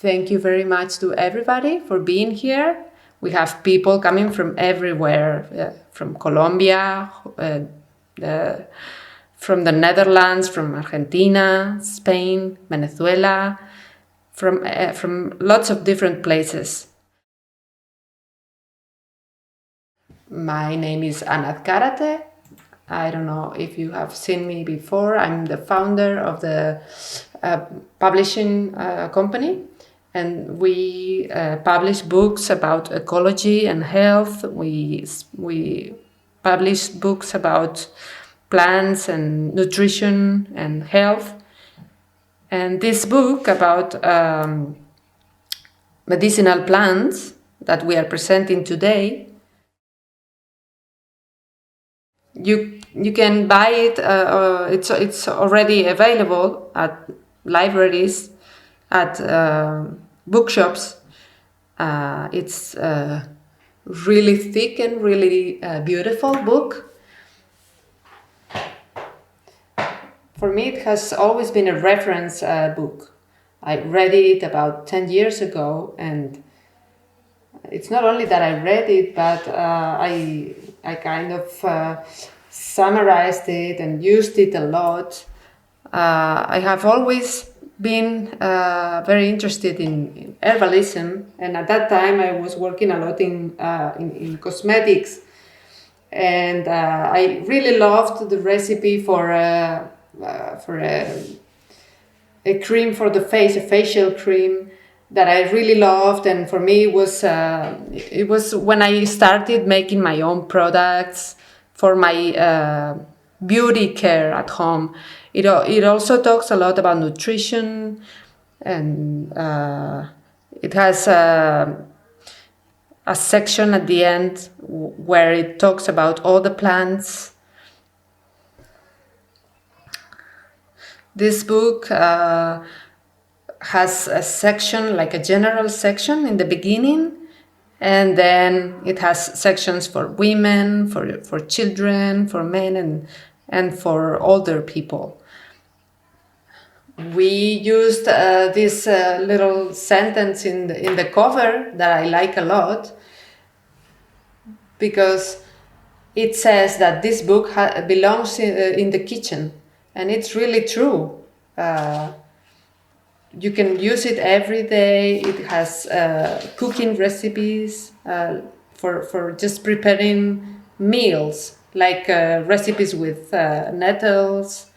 Thank you very much to everybody for being here. We have people coming from everywhere, from Colombia, from the Netherlands, from Argentina, Spain, Venezuela, from lots of different places. My name is Ana de Azcárate. I don't know if you have seen me before. I'm the founder of the publishing company, and we publish books about ecology and health. We publish books about plants and nutrition and health. And this book about medicinal plants that we are presenting today, you can buy it. It's already available at libraries, at bookshops. It's a really thick and really beautiful book. For me, it has always been a reference book. I read it about 10 years ago, and it's not only that I read it, but I kind of summarized it and used it a lot. I have always been very interested in herbalism, and at that time I was working a lot in cosmetics, and I really loved the recipe for a cream for the face, a facial cream that I really loved. And for me, it was when I started making my own products for my beauty care at home. It also talks a lot about nutrition, and it has a section at the end where it talks about all the plants. This book has a section, like a general section in the beginning, and then it has sections for women, for children, for men, and for older people. We used this little sentence in the cover that I like a lot, because it says that this book belongs in the kitchen, and it's really true. You can use it every day. It has cooking recipes for just preparing meals, like recipes with nettles.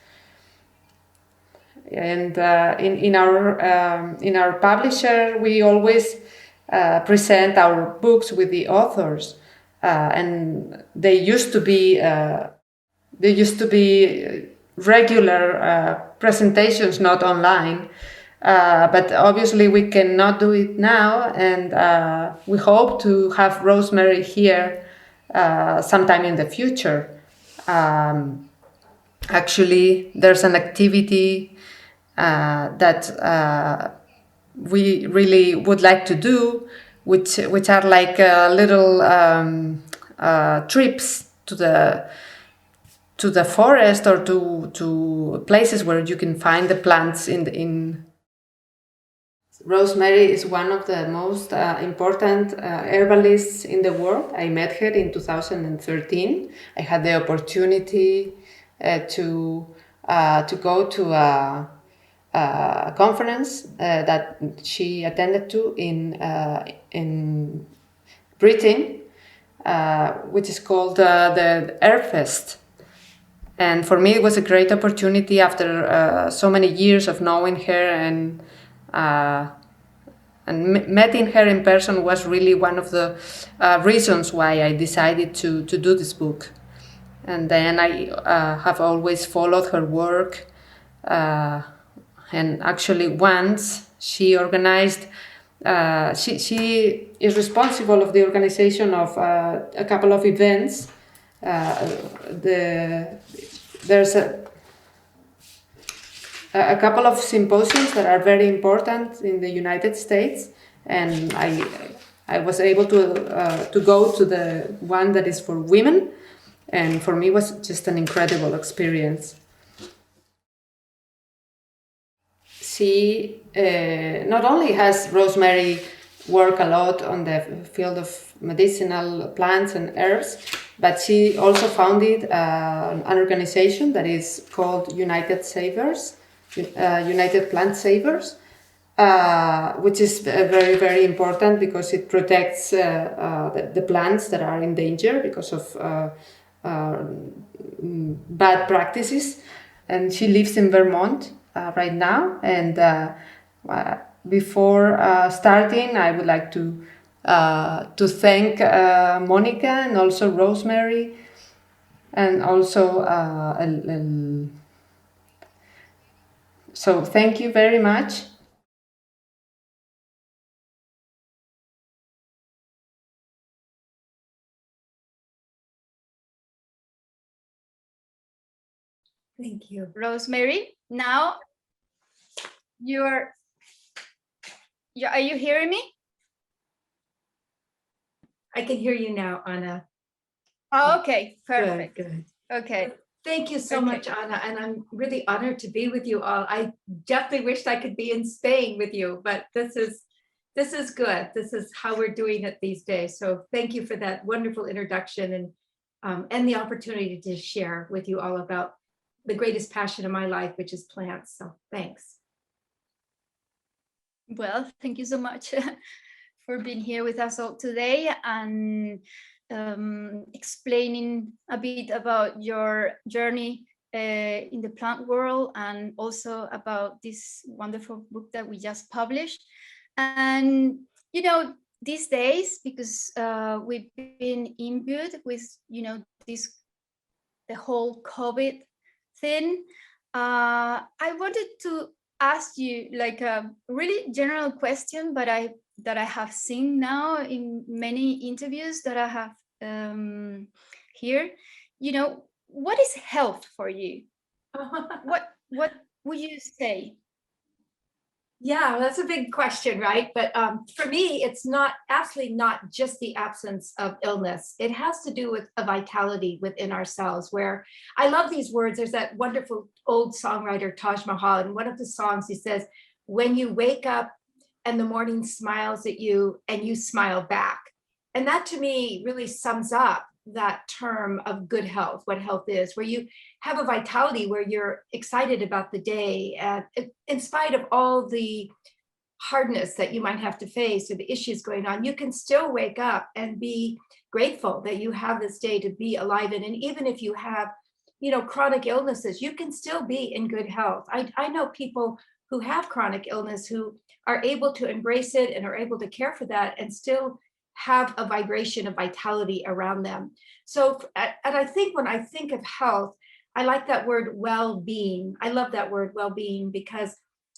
And in our publisher, we always present our books with the authors, and they used to be regular presentations, not online. But obviously we cannot do it now, and we hope to have Rosemary here sometime in the future. Actually, there's an activity that we really would like to do, which are like little trips to the forest, or to places where you can find the plants in. Rosemary is one of the most important herbalists in the world. I met her in 2013. I had the opportunity to go to a conference that she attended to in Britain, which is called the Herb Fest. And for me, it was a great opportunity after so many years of knowing her, and meeting her in person was really one of the reasons why I decided to do this book. And then I have always followed her work, and actually once she organized, she is responsible of the organization of a couple of events. There's a couple of symposiums that are very important in the United States, and I was able to go to the one that is for women, and for me it was just an incredible experience. she not only has Rosemary work a lot on the field of medicinal plants and herbs, but she also founded an organization that is called United Savers, United Plant Savers, which is very, very important because it protects the plants that are in danger because of bad practices. And she lives in Vermont right now. And before starting, I would like to thank Monica and also Rosemary, and also so thank you very much. Thank you, Rosemary. Now are you hearing me? I can hear you now, Ana. Oh, okay, perfect. Good. Okay. Thank you so much, Ana, and I'm really honored to be with you all. I definitely wished I could be in Spain with you, but this is good. This is how we're doing it these days. So thank you for that wonderful introduction and the opportunity to share with you all about the greatest passion of my life, which is plants. So thanks. Well, thank you so much for being here with us all today and explaining a bit about your journey in the plant world, and also about this wonderful book that we just published. And you know, these days, because we've been imbued with the whole COVID thing, I wanted to ask you like a really general question, but that I have seen now in many interviews that I have here. You know, what is health for you? What would you say? Yeah, that's a big question, right? But for me, it's absolutely not just the absence of illness. It has to do with a vitality within ourselves, where I love these words. There's that wonderful old songwriter, Taj Mahal, and one of the songs he says, when you wake up and the morning smiles at you and you smile back. And that to me really sums up that term of good health, what health is, where you have a vitality, where you're excited about the day, and in spite of all the hardness that you might have to face or the issues going on, you can still wake up and be grateful that you have this day to be alive in. And even if you have, chronic illnesses, you can still be in good health. I know people who have chronic illness who are able to embrace it and are able to care for that and still have a vibration of vitality around them. So, and I think when I think of health, I like that word well-being. I love that word well-being because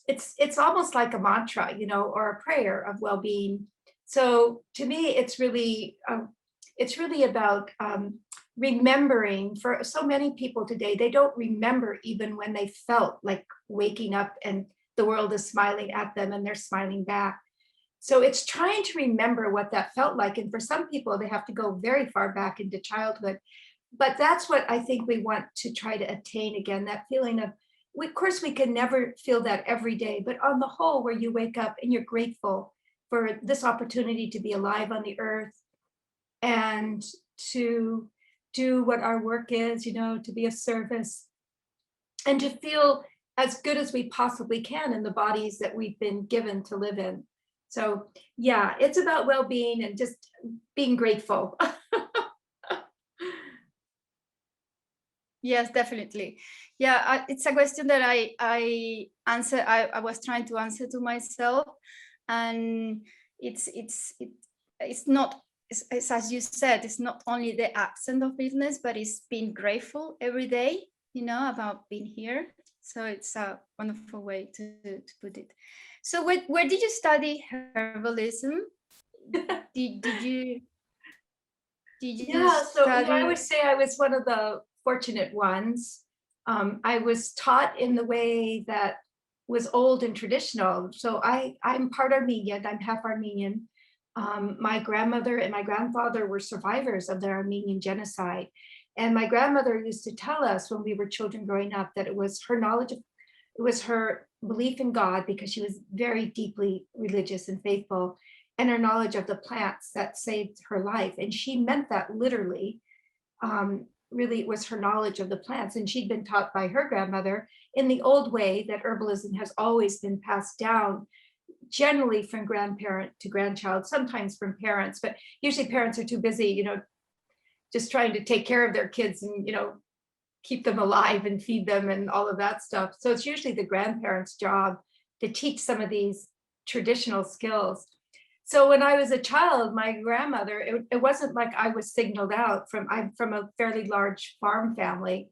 it's almost like a mantra, or a prayer of well-being. So to me, it's really about remembering. For so many people today, they don't remember even when they felt like waking up and the world is smiling at them and they're smiling back. So it's trying to remember what that felt like. And for some people, they have to go very far back into childhood. But that's what I think we want to try to attain again, that feeling of, of course, we can never feel that every day, but on the whole, where you wake up and you're grateful for this opportunity to be alive on the earth and to do what our work is, to be of service and to feel as good as we possibly can in the bodies that we've been given to live in. So yeah, it's about well-being and just being grateful. Yes, definitely. Yeah, it's a question that I answer. I was trying to answer to myself, and it's not. It's as you said. It's not only the absence of illness, but it's being grateful every day. About being here. So it's a wonderful way to put it. So where did you study herbalism? Did you Yeah, so study? I would say I was one of the fortunate ones. I was taught in the way that was old and traditional. So I'm part Armenian, I'm half Armenian. My grandmother and my grandfather were survivors of the Armenian genocide. And my grandmother used to tell us when we were children growing up that it was her knowledge of was her belief in God, because she was very deeply religious and faithful, and her knowledge of the plants that saved her life. And she meant that literally. Really, it was her knowledge of the plants. And she'd been taught by her grandmother in the old way that herbalism has always been passed down, generally from grandparent to grandchild, sometimes from parents, but usually parents are too busy, just trying to take care of their kids and, keep them alive and feed them and all of that stuff. So it's usually the grandparents' job to teach some of these traditional skills. So when I was a child, my grandmother, it wasn't like I was signaled out I'm from a fairly large farm family.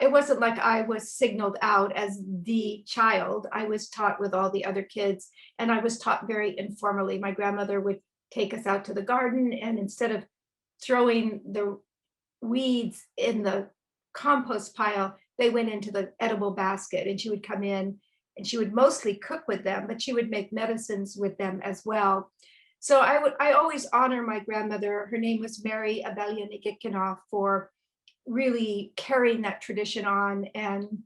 It wasn't like I was signaled out as the child. I was taught with all the other kids, and I was taught very informally. My grandmother would take us out to the garden, and instead of throwing the weeds in the compost pile, they went into the edible basket, and she would come in and she would mostly cook with them, but she would make medicines with them as well. So I always honor my grandmother. Her name was Mary Abelian for really carrying that tradition on, and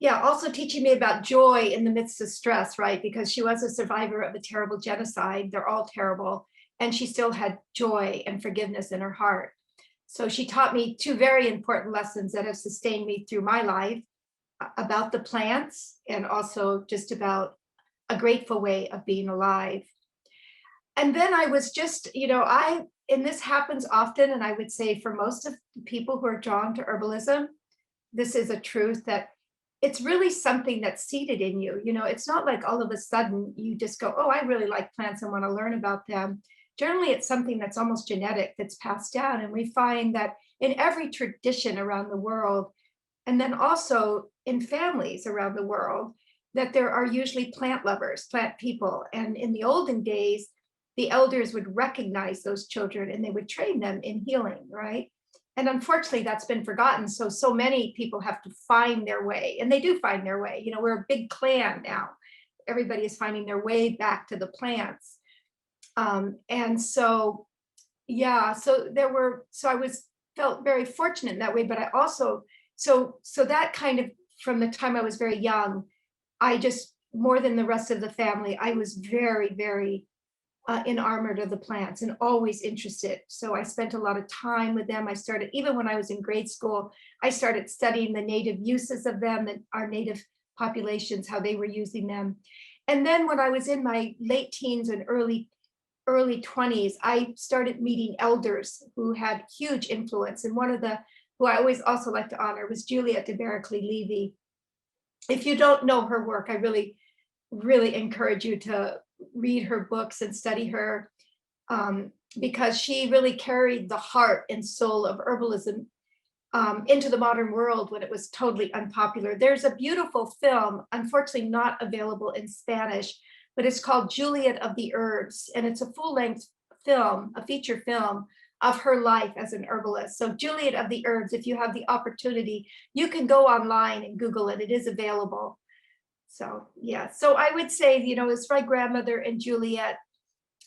also teaching me about joy in the midst of stress, right? Because she was a survivor of a terrible genocide. They're all terrible. And she still had joy and forgiveness in her heart. So she taught me two very important lessons that have sustained me through my life, about the plants and also just about a grateful way of being alive. And then I was just, and this happens often, and I would say for most of the people who are drawn to herbalism, this is a truth that it's really something that's seated in you. It's not like all of a sudden you just go, oh, I really like plants and want to learn about them. Generally, it's something that's almost genetic, that's passed down. And we find that in every tradition around the world, and then also in families around the world, that there are usually plant lovers, plant people. And in the olden days, the elders would recognize those children and they would train them in healing, right? And unfortunately, that's been forgotten. So many people have to find their way, and they do find their way. We're a big clan now. Everybody is finding their way back to the plants. And so, I felt very fortunate in that way, but I also, so that kind of, from the time I was very young, I just, more than the rest of the family, I was very, very enamored of the plants and always interested. So I spent a lot of time with them. I started, even when I was in grade school, I started studying the native uses of them, and our native populations, how they were using them. And then when I was in my late teens and early 20s, I started meeting elders who had huge influence. And one of the, who I always also like to honor, was Juliet de Berkeley-Levy. If you don't know her work, I really, really encourage you to read her books and study her, because she really carried the heart and soul of herbalism into the modern world when it was totally unpopular. There's a beautiful film, unfortunately not available in Spanish, but it's called Juliet of the Herbs, and it's a full-length film, a feature film of her life as an herbalist. So Juliet of the Herbs, if you have the opportunity, you can go online and Google it. It is available. So so I would say, it's my grandmother and Juliet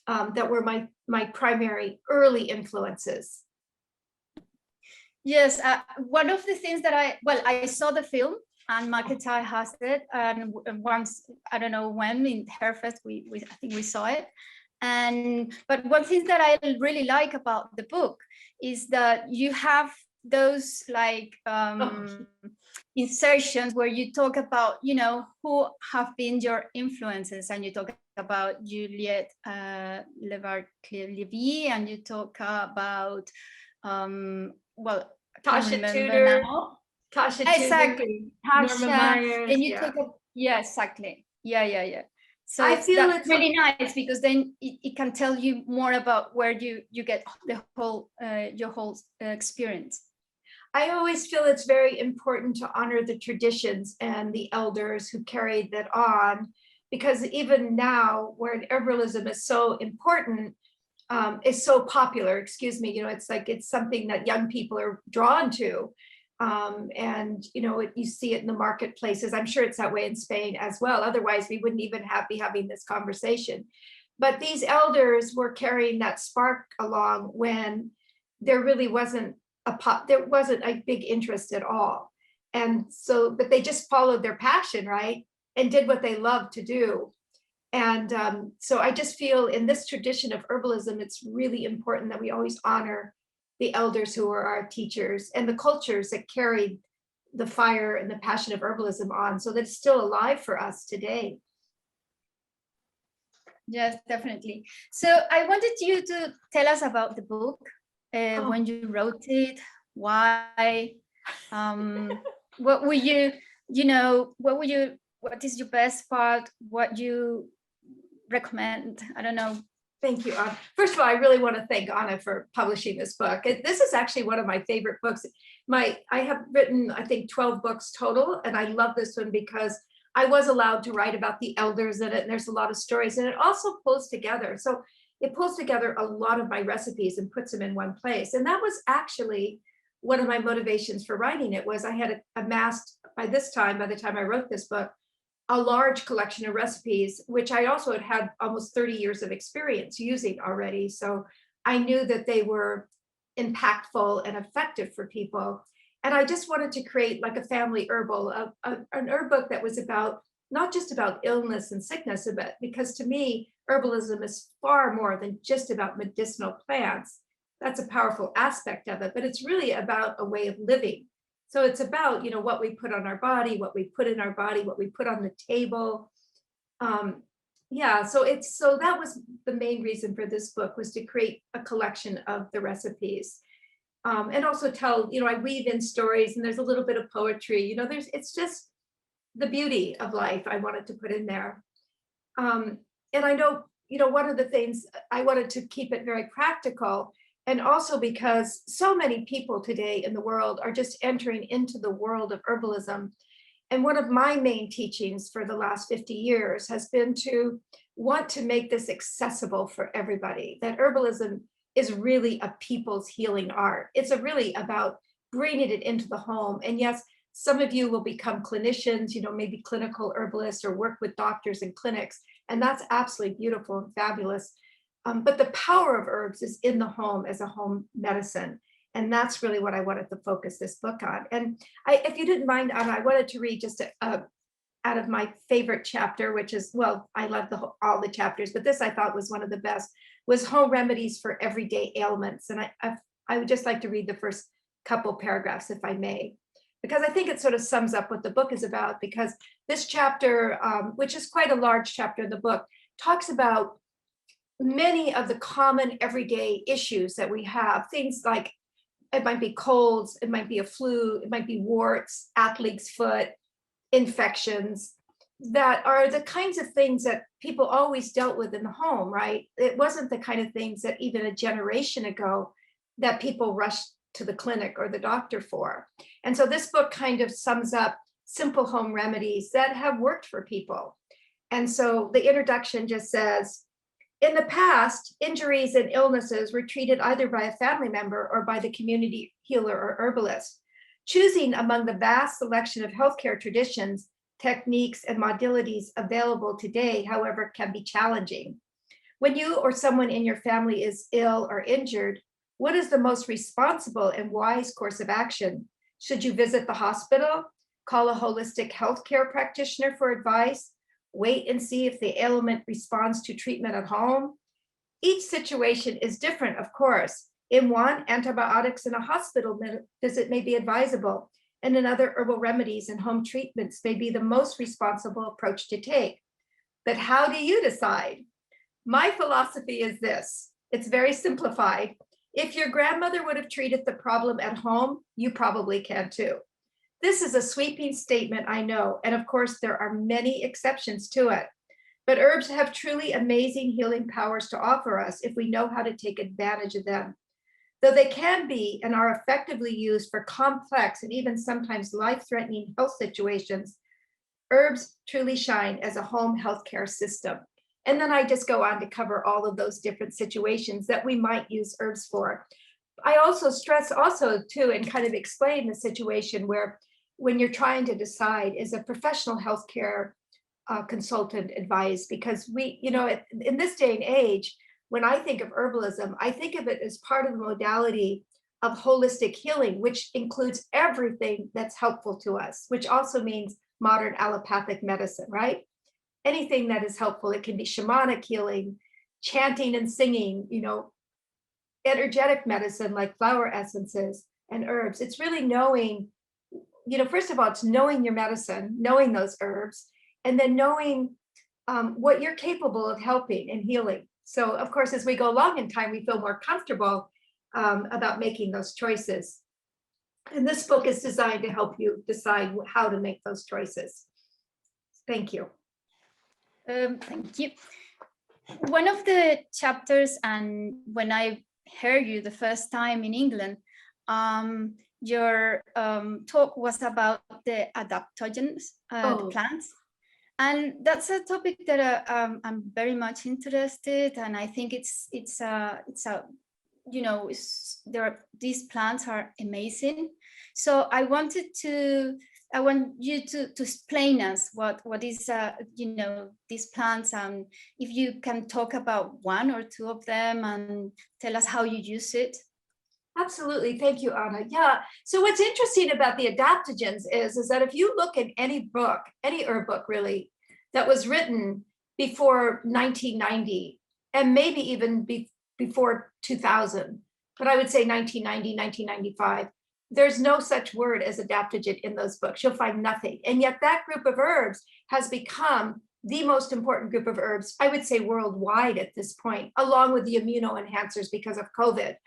that were my primary early influences. Yes, one of the things that I saw the film, and Maketai has it, and once, I don't know when, in Herfest, I think we saw it. But one thing that I really like about the book is that you have those insertions where you talk about, who have been your influences, and you talk about Juliet Le Berkeley-Levy, and you talk about Tasha Tudor. Tasha exactly. Tasha, Norma Myers, and you talk about, exactly. So I feel it's really nice, because then it can tell you more about where you get the whole your whole experience. I always feel it's very important to honor the traditions and the elders who carried that on, because even now, where herbalism is so important, is so popular, it's like it's something that young people are drawn to. And you see it in the marketplaces. I'm sure it's that way in Spain as well. Otherwise, we wouldn't even be having this conversation. But these elders were carrying that spark along when there really wasn't a big interest at all. And so, but they just followed their passion, right? And did what they loved to do. And so I just feel in this tradition of herbalism, it's really important that we always honor the elders who are our teachers and the cultures that carried the fire and the passion of herbalism on, so that it's still alive for us today. Yes, definitely. So I wanted you to tell us about the book, when you wrote it, why, what were you, what is your best part, what you recommend? I don't know. Thank you, Anna. First of all, I really want to thank Anna for publishing this book. This is actually one of my favorite books. I have written, I think, 12 books total, and I love this one because I was allowed to write about the elders in it, and there's a lot of stories, and it also pulls together. So it pulls together a lot of my recipes and puts them in one place. And that was actually one of my motivations for writing it. Was I had amassed by the time I wrote this book, a large collection of recipes, which I also had almost 30 years of experience using already. So I knew that they were impactful and effective for people. And I just wanted to create like a family herbal, an herb book that was about, not just about illness and sickness, but because to me, herbalism is far more than just about medicinal plants. That's a powerful aspect of it, but it's really about a way of living. So it's about, what we put on our body, what we put in our body, what we put on the table. So that was the main reason for this book, was to create a collection of the recipes. And also tell, I weave in stories, and there's a little bit of poetry, it's just the beauty of life I wanted to put in there. And I know, one of the things I wanted to keep it very practical, and also because so many people today in the world are just entering into the world of herbalism. And one of my main teachings for the last 50 years has been to want to make this accessible for everybody, that herbalism is really a people's healing art. It's really about bringing it into the home. And yes, some of you will become clinicians, maybe clinical herbalists, or work with doctors and clinics. And that's absolutely beautiful and fabulous. But the power of herbs is in the home as a home medicine. And that's really what I wanted to focus this book on. And if you didn't mind, Anna, I wanted to read just out of my favorite chapter, which is, well, I love all the chapters, but this I thought was one of the best, was Home Remedies for Everyday Ailments. And I would just like to read the first couple paragraphs, if I may, because I think it sort of sums up what the book is about, because this chapter, which is quite a large chapter in the book, talks about many of the common everyday issues that we have. Things like, it might be colds, it might be a flu, it might be warts, athlete's foot, infections, that are the kinds of things that people always dealt with in the home, right? It wasn't the kind of things that even a generation ago that people rushed to the clinic or the doctor for. And so this book kind of sums up simple home remedies that have worked for people. And so the introduction just says, in the past, injuries and illnesses were treated either by a family member or by the community healer or herbalist. Choosing among the vast selection of healthcare traditions, techniques, and modalities available today, however, can be challenging. When you or someone in your family is ill or injured, what is the most responsible and wise course of action? Should you visit the hospital, call a holistic healthcare practitioner for advice, wait and see if the ailment responds to treatment at home? Each situation is different, of course. In one, antibiotics in a hospital visit may be advisable, and in other, herbal remedies and home treatments may be the most responsible approach to take. But how do you decide? My philosophy is this. It's very simplified. If your grandmother would have treated the problem at home, you probably can too. This is a sweeping statement, I know, and of course there are many exceptions to it. But herbs have truly amazing healing powers to offer us if we know how to take advantage of them. Though they can be and are effectively used for complex and even sometimes life-threatening health situations, herbs truly shine as a home healthcare system. And then I just go on to cover all of those different situations that we might use herbs for. I also stress too, and kind of explain the situation where when you're trying to decide, is a professional healthcare consultant advised? Because in this day and age, when I think of herbalism, I think of it as part of the modality of holistic healing, which includes everything that's helpful to us, which also means modern allopathic medicine, right? Anything that is helpful. It can be shamanic healing, chanting and singing, energetic medicine like flower essences and herbs. It's really knowing, first of all, it's knowing your medicine, knowing those herbs, and then knowing what you're capable of helping and healing. So of course, as we go along in time, we feel more comfortable about making those choices. And this book is designed to help you decide how to make those choices. Thank you. Thank you. One of the chapters, and when I heard you the first time in England, your talk was about the adaptogens, the plants. And that's a topic that I'm very much interested, and I think these plants are amazing. So I want you to explain us what is these plants, and if you can talk about one or two of them and tell us how you use it. Absolutely. Thank you, Ana. Yeah. So what's interesting about the adaptogens is that if you look at any book, any herb book really, that was written before 1990, and maybe even before 2000, but I would say 1990, 1995, there's no such word as adaptogen in those books. You'll find nothing. And yet that group of herbs has become the most important group of herbs, I would say worldwide at this point, along with the immunoenhancers because of COVID.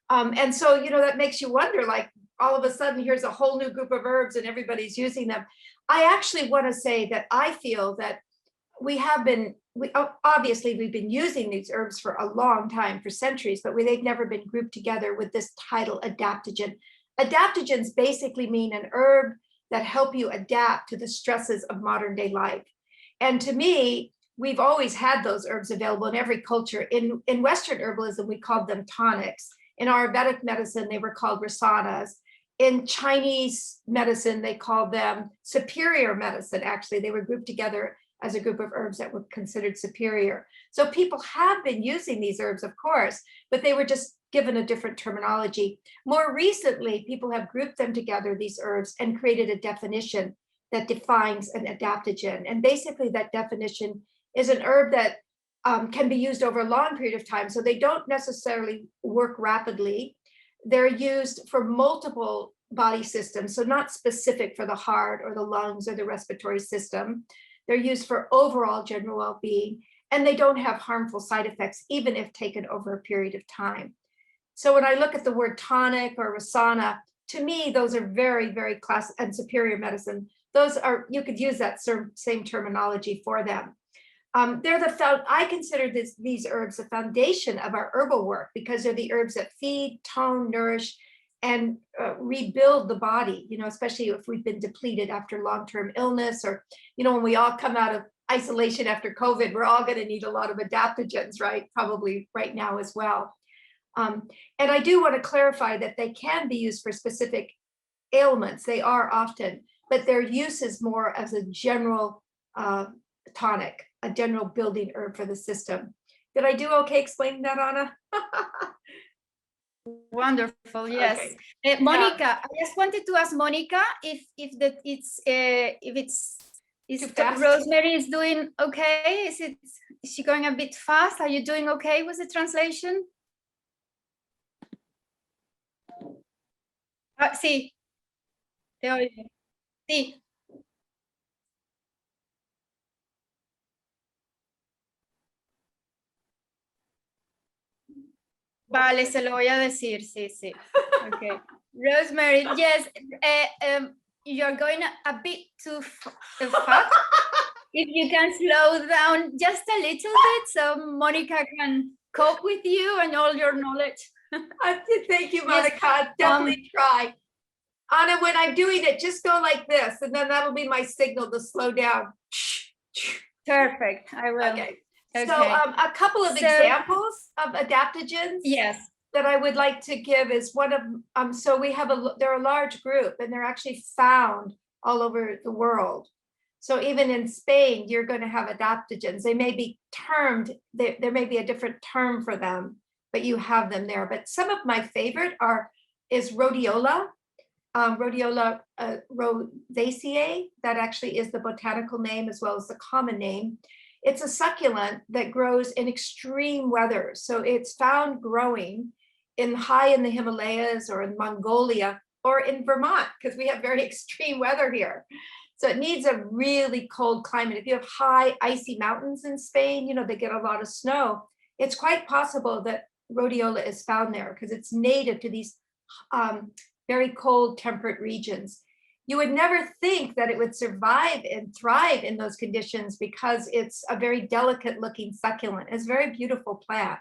And so, that makes you wonder, like, all of a sudden, here's a whole new group of herbs and everybody's using them. I actually want to say that I feel that obviously we've been using these herbs for a long time, for centuries, but they've never been grouped together with this title, adaptogen. Adaptogens basically mean an herb that help you adapt to the stresses of modern day life. And to me, we've always had those herbs available in every culture. In Western herbalism, we called them tonics. In Ayurvedic medicine, they were called rasanas. In Chinese medicine, they called them superior medicine. Actually, they were grouped together as a group of herbs that were considered superior. So people have been using these herbs, of course, but they were just given a different terminology. More recently, people have grouped them together, these herbs, and created a definition that defines an adaptogen. And basically that definition is an herb that can be used over a long period of time. So they don't necessarily work rapidly. They're used for multiple body systems, so not specific for the heart or the lungs or the respiratory system. They're used for overall general well-being, and they don't have harmful side effects, even if taken over a period of time. So when I look at the word tonic or rasana, to me, those are very, very class and superior medicine. Those are, you could use that same terminology for them. I consider these herbs the foundation of our herbal work, because they're the herbs that feed, tone, nourish, and rebuild the body, especially if we've been depleted after long-term illness, or, when we all come out of isolation after COVID, we're all going to need a lot of adaptogens, right? Probably right now as well. And I do want to clarify that they can be used for specific ailments. They are often, but their use is more as a general tonic, a general building herb for the system. Did I do okay explaining that, Ana? Wonderful. Yes. Okay. Monica, I just wanted to ask Monica if Rosemary is doing okay. Is she going a bit fast? Are you doing okay with the translation? Sí. Te oigo. Sí. Vale, se lo voy a decir, sí. Okay. Rosemary, yes, you're going a bit too fast. If you can slow down just a little bit so Monica can cope with you and all your knowledge. Thank you, Monica. Yes, definitely try. Ana, when I'm doing it, just go like this, and then that'll be my signal to slow down. Perfect, I will. Okay. So a couple of examples of adaptogens, yes, that I would like to give is one of so they're a large group, and they're actually found all over the world. So even in Spain, you're going to have adaptogens. They may be termed, there may be a different term for them, but you have them there. But some of my favorite are is rhodiola. Rhodiola rosaceae, that actually is the botanical name as well as the common name. It's a succulent that grows in extreme weather. So it's found growing high in the Himalayas or in Mongolia or in Vermont, because we have very extreme weather here. So it needs a really cold climate. If you have high icy mountains in Spain, they get a lot of snow. It's quite possible that rhodiola is found there because it's native to these very cold temperate regions. You would never think that it would survive and thrive in those conditions because it's a very delicate looking succulent. It's a very beautiful plant.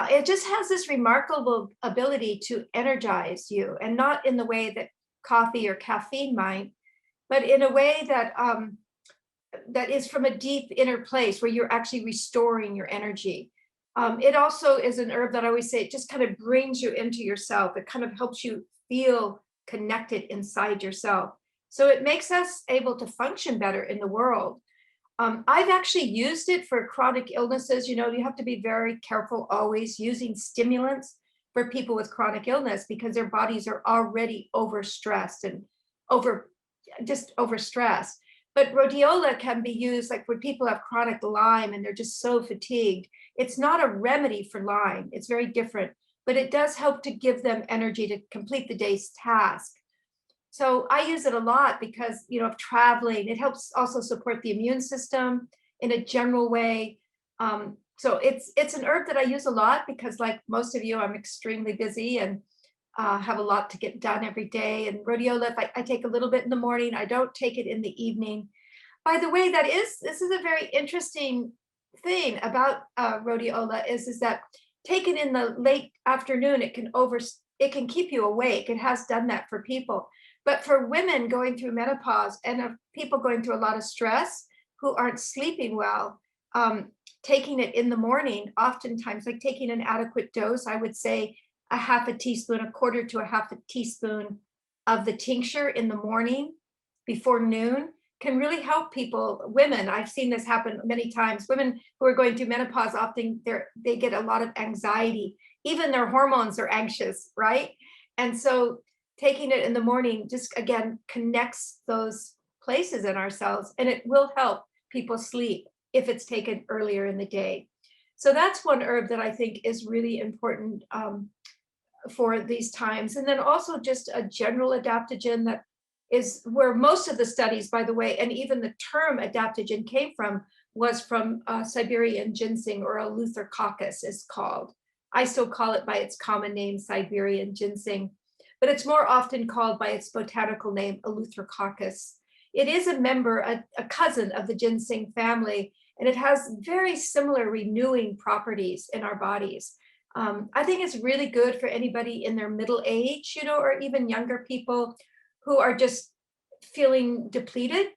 It just has this remarkable ability to energize you, and not in the way that coffee or caffeine might, but in a way that that is from a deep inner place where you're actually restoring your energy. It also is an herb that I always say, it just kind of brings you into yourself. It kind of helps you feel connected inside yourself. So it makes us able to function better in the world. I've actually used it for chronic illnesses. You have to be very careful always using stimulants for people with chronic illness because their bodies are already overstressed and overstressed. But rhodiola can be used like when people have chronic Lyme and they're just so fatigued. It's not a remedy for Lyme. It's very different, but it does help to give them energy to complete the day's task. So I use it a lot because, of traveling. It helps also support the immune system in a general way. So it's an herb that I use a lot because, like most of you, I'm extremely busy and have a lot to get done every day. And rhodiola, if I take a little bit in the morning, I don't take it in the evening. By the way, this is a very interesting thing about rhodiola is that taken in the late afternoon, it can keep you awake. It has done that for people. But for women going through menopause and people going through a lot of stress who aren't sleeping well, taking it in the morning, oftentimes, like taking an adequate dose, I would say a half a teaspoon, a quarter to a half a teaspoon of the tincture in the morning before noon can really help people. Women, I've seen this happen many times. Women who are going through menopause, often they get a lot of anxiety. Even their hormones are anxious, right? And so taking it in the morning just, again, connects those places in ourselves, and it will help people sleep if it's taken earlier in the day. So that's one herb that I think is really important for these times. And then also just a general adaptogen that is where most of the studies, by the way, and even the term adaptogen came from, was from Siberian Ginseng, or Eleutherococcus is called. I still call it by its common name, Siberian Ginseng, but it's more often called by its botanical name, Eleutherococcus. It is a member, a cousin of the ginseng family, and it has very similar renewing properties in our bodies. I think it's really good for anybody in their middle age, or even younger people who are just feeling depleted,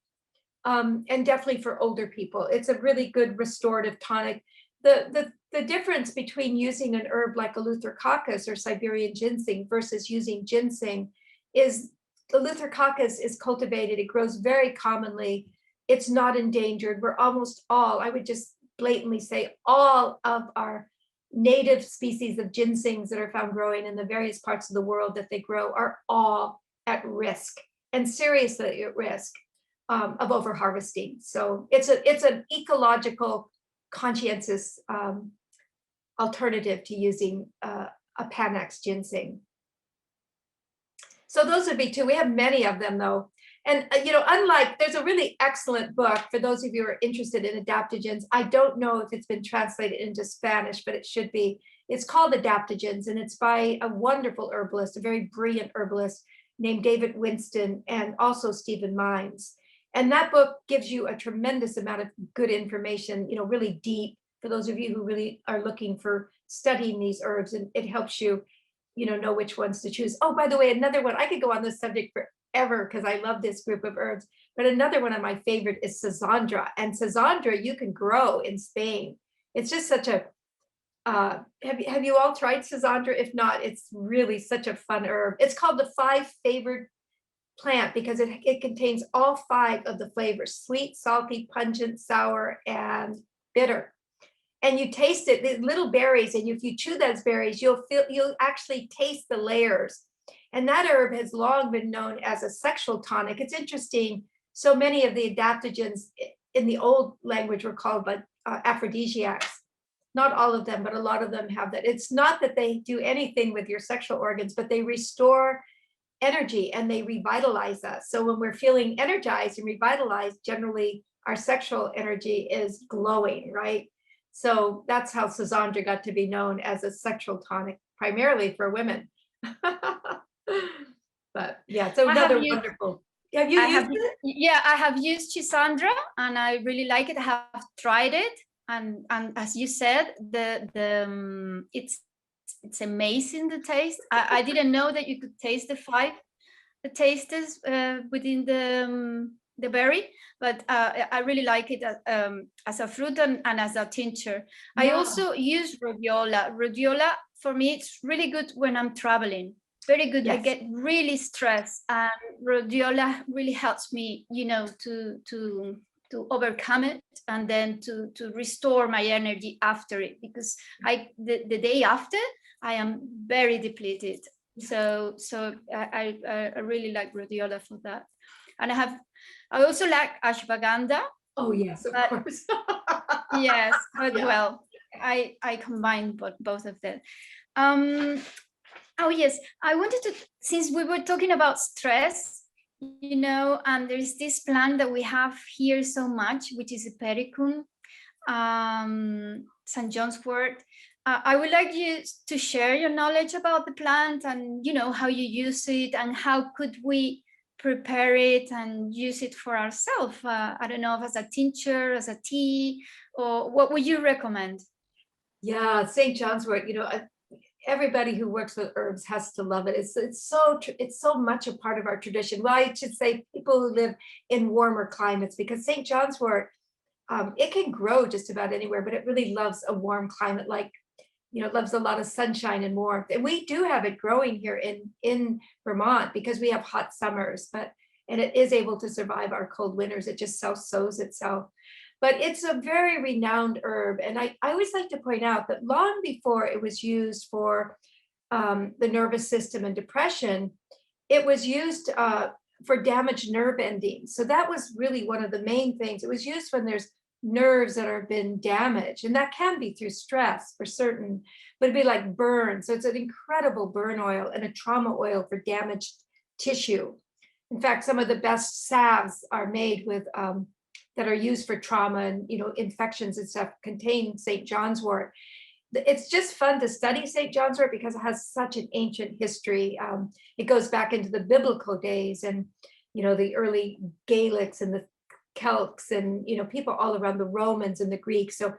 and definitely for older people. It's a really good restorative tonic. The difference between using an herb like Eleutherococcus or Siberian ginseng versus using ginseng is Eleutherococcus is cultivated. It grows very commonly. It's not endangered. We're almost all, I would just blatantly say, all of our native species of ginsengs that are found growing in the various parts of the world that they grow are all at risk, and seriously at risk of overharvesting. So it's an ecological, conscientious alternative to using a Panax ginseng. So those would be two. We have many of them though. And unlike, there's a really excellent book for those of you who are interested in adaptogens. I don't know if it's been translated into Spanish, but it should be. It's called Adaptogens, and it's by a wonderful herbalist, a very brilliant herbalist named David Winston, and also Stephen Mines. And that book gives you a tremendous amount of good information, really deep, for those of you who really are looking for studying these herbs, and it helps you, know which ones to choose. Oh, by the way, another one, I could go on this subject forever because I love this group of herbs, but another one of my favorite is Schizandra. And Schizandra you can grow in Spain. It's just such a, have you all tried Schizandra? If not, it's really such a fun herb. It's called the 5 favored plant because it contains all 5 of the flavors: sweet, salty, pungent, sour, and bitter. and you taste it, the little berries, and if you chew those berries, you'll actually taste the layers. And that herb has long been known as a sexual tonic. It's interesting. So many of the adaptogens in the old language were called like aphrodisiacs. Not all of them, but a lot of them have that. It's not that they do anything with your sexual organs, but they restore energy and they revitalize us. So when we're feeling energized and revitalized, generally our sexual energy is glowing, right? So that's how Sazandra got to be known as a sexual tonic, primarily for women. But yeah, so another wonderful. Have you used it? Yeah, I have used Chisandra and I really like it. I have tried it, and as you said, it's amazing, the taste. I didn't know that you could taste the tastes within the berry, but I really like it as a fruit and as a tincture. Yeah. I also use rhodiola. Rhodiola for me, it's really good when I'm traveling. Very good. Yes. I get really stressed, and rhodiola really helps me, to overcome it, and then to restore my energy after it, because the day after I am very depleted. So I really like rhodiola for that. And I also like ashwagandha. Oh yes, of course. Yes, but yeah. Well, I combine both of them. Oh yes, I wanted to, since we were talking about stress, and there is this plant that we have here so much, which is Ipericum, St. John's wort. I would like you to share your knowledge about the plant and, how you use it and how could we prepare it and use it for ourselves. I don't know, as a tincture, as a tea, or what would you recommend? Yeah, St. John's wort, everybody who works with herbs has to love it. It's so much a part of our tradition. Well, I should say people who live in warmer climates, because St. John's wort, it can grow just about anywhere, but it really loves a warm climate, like, it loves a lot of sunshine and warmth. And we do have it growing here in Vermont because we have hot summers, and it is able to survive our cold winters. It just self-sows itself. But it's a very renowned herb. And I always like to point out that long before it was used for the nervous system and depression, it was used for damaged nerve endings. So that was really one of the main things. It was used when there's nerves that have been damaged, and that can be through stress for certain, but it'd be like burn. So it's an incredible burn oil and a trauma oil for damaged tissue. In fact, some of the best salves are made with that are used for trauma and infections and stuff contain St. John's wort. It's just fun to study St. John's wort because it has such an ancient history. It goes back into the biblical days and the early Gaelics and the Celts and people all around, the Romans and the Greeks. So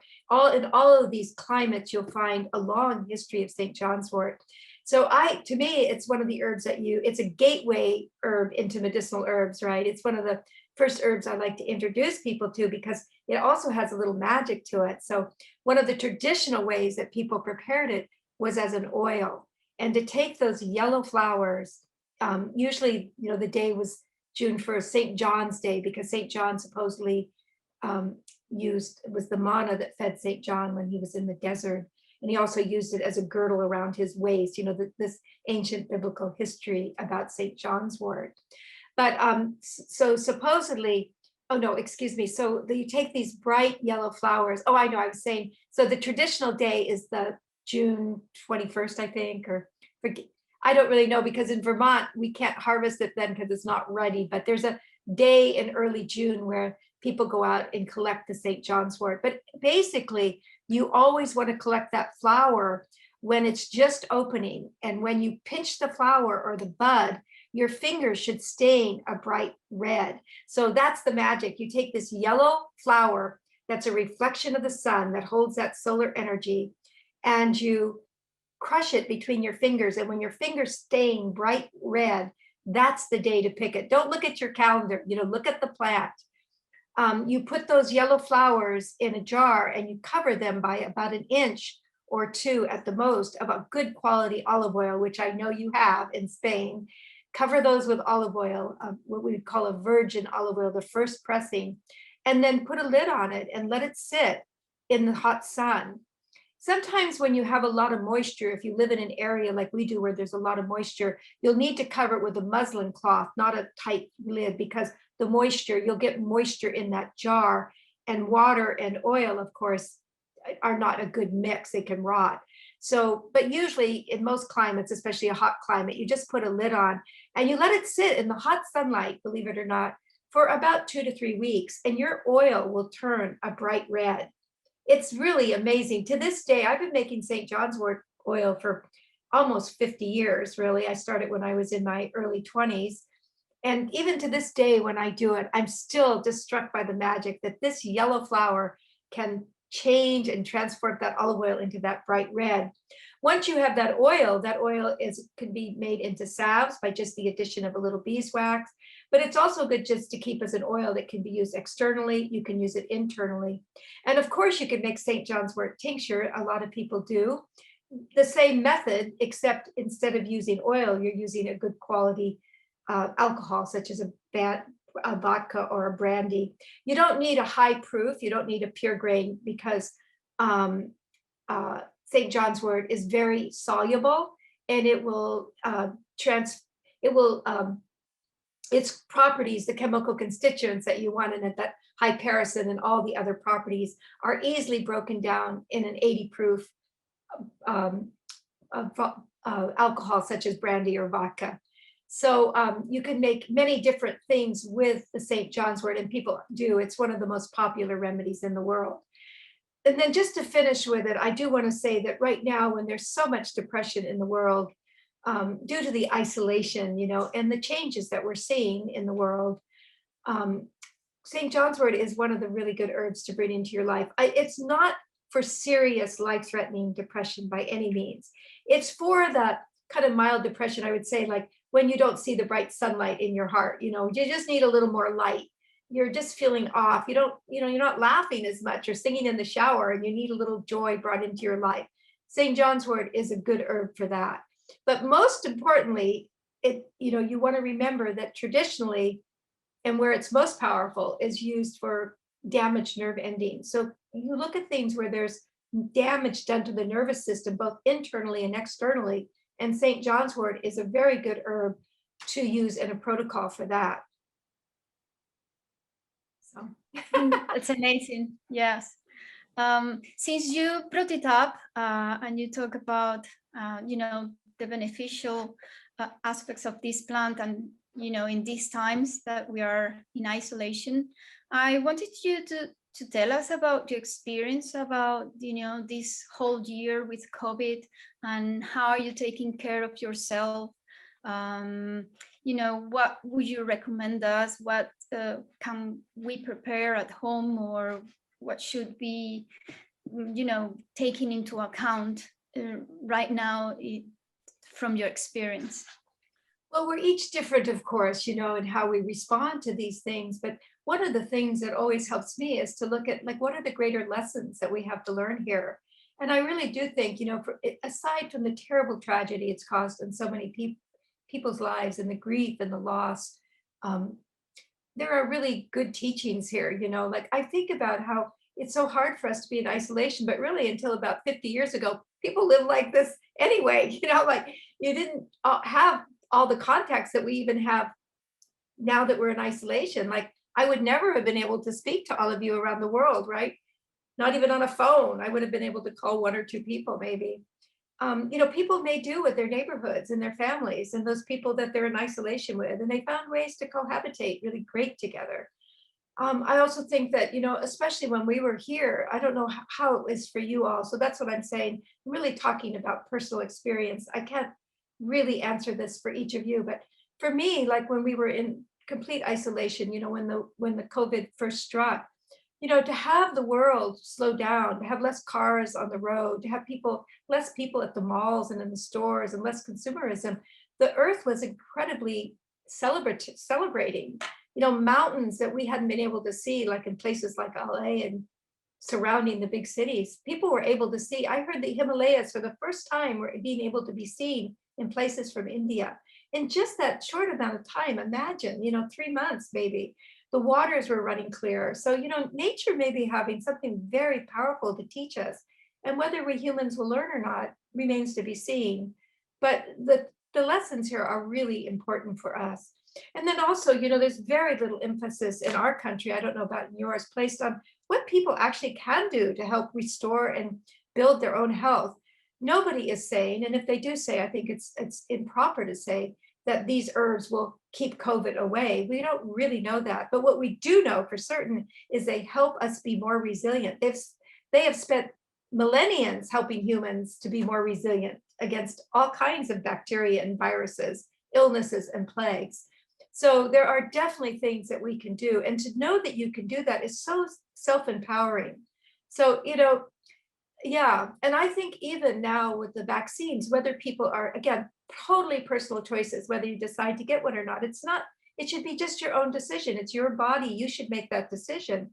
in all of these climates, you'll find a long history of St. John's wort. So to me, it's one of the herbs it's a gateway herb into medicinal herbs, right? It's one of the first herbs I like to introduce people to because it also has a little magic to it. So one of the traditional ways that people prepared it was as an oil, and to take those yellow flowers, usually, the day was June 1st, St. John's Day, because St. John supposedly was the manna that fed St. John when he was in the desert. And he also used it as a girdle around his waist, this ancient biblical history about St. John's wort. But so supposedly, oh no, excuse me. So you take these bright yellow flowers. Oh, I know, I was saying, so the traditional day is the June 21st, I think, I don't really know, because in Vermont, we can't harvest it then because it's not ready, but there's a day in early June where people go out and collect the St. John's wort. But basically, you always want to collect that flower when it's just opening. And when you pinch the flower or the bud, your fingers should stain a bright red. So that's the magic. You take this yellow flower that's a reflection of the sun that holds that solar energy, and you crush it between your fingers. And when your fingers stain bright red, that's the day to pick it. Don't look at your calendar, look at the plant. You put those yellow flowers in a jar and you cover them by about 1 inch or 2 at the most of a good quality olive oil, which I know you have in Spain. Cover those with olive oil, what we would call a virgin olive oil, the first pressing, and then put a lid on it and let it sit in the hot sun. Sometimes when you have a lot of moisture, if you live in an area like we do where there's a lot of moisture, you'll need to cover it with a muslin cloth, not a tight lid, because the moisture, you'll get moisture in that jar, and water and oil, of course, are not a good mix. They can rot. So, but usually in most climates, especially a hot climate, you just put a lid on and you let it sit in the hot sunlight, believe it or not, for about 2 to 3 weeks, and your oil will turn a bright red. It's really amazing. To this day, I've been making St. John's wort oil for almost 50 years, really. I started when I was in my early 20s. And even to this day, when I do it, I'm still just struck by the magic that this yellow flower can change and transform that olive oil into that bright red. Once you have that oil can be made into salves by just the addition of a little beeswax, but it's also good just to keep as an oil that can be used externally. You can use it internally. And of course, you can make St. John's wort tincture. A lot of people do the same method, except instead of using oil, you're using a good quality alcohol, such as a vodka or a brandy. You don't need a high proof, you don't need a pure grain, because St. John's wort is very soluble, and it will its properties, the chemical constituents that you want in it, that hypericin and all the other properties, are easily broken down in an 80 proof alcohol, such as brandy or vodka. So you can make many different things with the St. John's wort, and people do. It's one of the most popular remedies in the world. And then just to finish with it, I do want to say that right now, when there's so much depression in the world, due to the isolation, and the changes that we're seeing in the world, St. John's wort is one of the really good herbs to bring into your life. It's not for serious life-threatening depression by any means. It's for that kind of mild depression, I would say, like when you don't see the bright sunlight in your heart, you just need a little more light. You're just feeling off. You're not laughing as much or singing in the shower, and you need a little joy brought into your life. St. John's wort is a good herb for that. But most importantly, you want to remember that traditionally, and where it's most powerful, is used for damaged nerve endings. So you look at things where there's damage done to the nervous system, both internally and externally, and St. John's wort is a very good herb to use in a protocol for that. So It's amazing. Yes. Since you brought it up and you talk about, the beneficial aspects of this plant, and, in these times that we are in isolation, I wanted you to tell us about your experience about, this whole year with COVID, and how are you taking care of yourself? What would you recommend us? What can we prepare at home, or what should be, taken into account right now from your experience? Well, we're each different, of course, in how we respond to these things. But one of the things that always helps me is to look at, like, what are the greater lessons that we have to learn here? And I really do think, aside from the terrible tragedy it's caused in so many people's lives, and the grief and the loss, there are really good teachings here. Like, I think about how it's so hard for us to be in isolation, but really until about 50 years ago, people lived like this anyway. Like, you didn't have all the contacts that we even have now that we're in isolation. Like, I would never have been able to speak to all of you around the world, right? Not even on a phone. I would have been able to call 1 or 2 people maybe. People may do with their neighborhoods and their families and those people that they're in isolation with, and they found ways to cohabitate really great together. I also think that, especially when we were here, I don't know how it was for you all. So that's what I'm saying. I'm really talking about personal experience. I can't really answer this for each of you, but for me, like when we were in complete isolation, when the COVID first struck, to have the world slow down, to have less cars on the road, to have less people at the malls and in the stores, and less consumerism, the earth was incredibly celebrating. Mountains that we hadn't been able to see, like in places like LA and surrounding the big cities, people were able to see. I heard the Himalayas for the first time were being able to be seen in places from India in just that short amount of time. Imagine, 3 months maybe. The waters were running clear. So, nature may be having something very powerful to teach us. And whether we humans will learn or not remains to be seen. But the lessons here are really important for us. And then also, there's very little emphasis in our country, I don't know about in yours, placed on what people actually can do to help restore and build their own health. Nobody is saying, and if they do say, I think it's improper to say that these herbs will keep COVID away. We don't really know that. But what we do know for certain is they help us be more resilient. They have spent millennia helping humans to be more resilient against all kinds of bacteria and viruses, illnesses and plagues. So there are definitely things that we can do. And to know that you can do that is so self-empowering. So, yeah. And I think even now with the vaccines, whether people are, again, totally personal choices, whether you decide to get one or not, it should be just your own decision. It's your body. You should make that decision.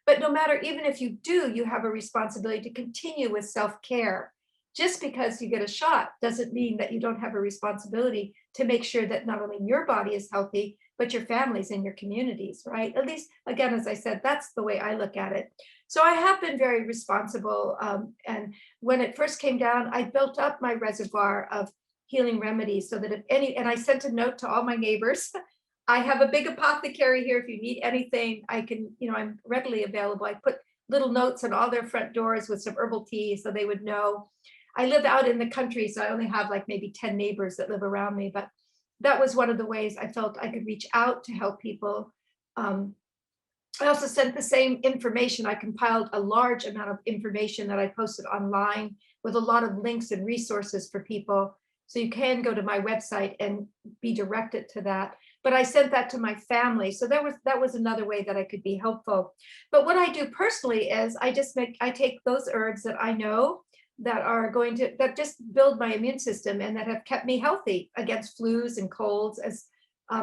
But no matter, even if you do, you have a responsibility to continue with self-care. Just because you get a shot doesn't mean that you don't have a responsibility to make sure that not only your body is healthy, but your families and your communities, right? At least, again, as I said, that's the way I look at it. So I have been very responsible. And when it first came down, I built up my reservoir of healing remedies so that and I sent a note to all my neighbors. I have a big apothecary here. If you need anything, I can, I'm readily available. I put little notes on all their front doors with some herbal tea so they would know. I live out in the country, so I only have like maybe 10 neighbors that live around me, but that was one of the ways I felt I could reach out to help people. I also sent the same information. I compiled a large amount of information that I posted online with a lot of links and resources for people. So you can go to my website and be directed to that. But I sent that to my family. So that was another way that I could be helpful. But what I do personally is I take those herbs that I know that just build my immune system and that have kept me healthy against flus and colds as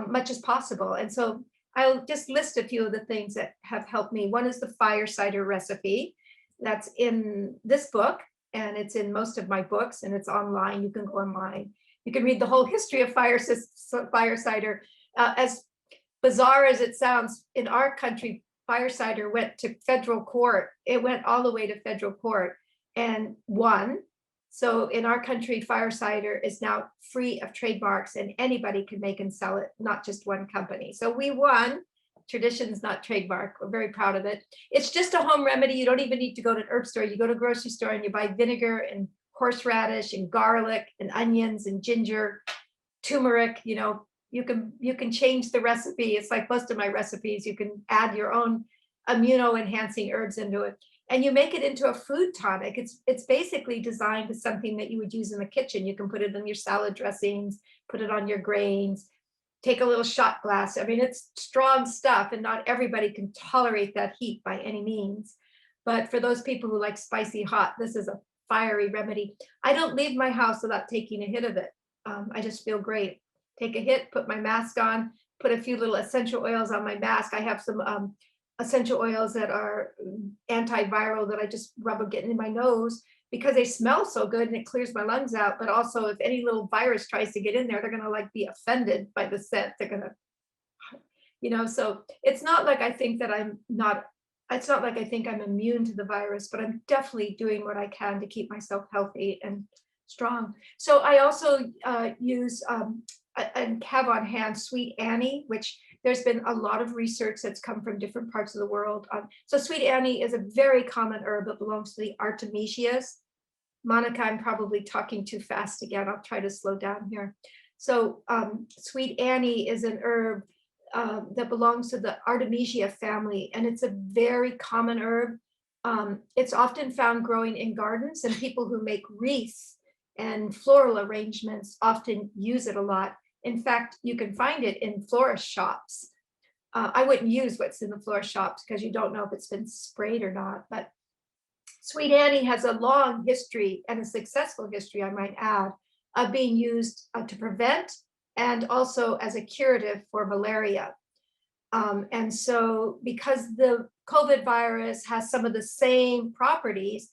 much as possible. And so I'll just list a few of the things that have helped me. One is the fire cider recipe that's in this book, and it's in most of my books, and it's online. You can go online. You can read the whole history of fire cider. As bizarre as it sounds, in our country, fire cider went to federal court. It went all the way to federal court and won. So in our country, fire cider is now free of trademarks and anybody can make and sell it, not just one company. So we won. Tradition's not trademark. We're very proud of it. It's just a home remedy. You don't even need to go to an herb store. You go to a grocery store and you buy vinegar and horseradish and garlic and onions and ginger, turmeric. You can change the recipe. It's like most of my recipes. You can add your own immuno-enhancing herbs into it. And you make it into a food tonic. It's basically designed as something that you would use in the kitchen. You can put it in your salad dressings, put it on your grains, take a little shot glass. I mean, it's strong stuff and not everybody can tolerate that heat by any means. But for those people who like spicy hot, this is a fiery remedy. I don't leave my house without taking a hit of it. I just feel great. Take a hit, put my mask on, put a few little essential oils on my mask. I have some essential oils that are antiviral that I just rub and get in my nose because they smell so good and it clears my lungs out. But also if any little virus tries to get in there, they're going to like be offended by the scent. They're going to, so it's not like I think that it's not like I think I'm immune to the virus, but I'm definitely doing what I can to keep myself healthy and strong. So I also use and have on hand Sweet Annie, which there's been a lot of research that's come from different parts of the world. So Sweet Annie is a very common herb that belongs to the Artemisias. Monica, I'm probably talking too fast again. I'll try to slow down here. So Sweet Annie is an herb that belongs to the Artemisia family, and it's a very common herb. It's often found growing in gardens, and people who make wreaths and floral arrangements often use it a lot. In fact, you can find it in florist shops. I wouldn't use what's in the florist shops because you don't know if it's been sprayed or not, but Sweet Annie has a long history and a successful history, I might add, of being used to prevent and also as a curative for malaria. And so because the COVID virus has some of the same properties,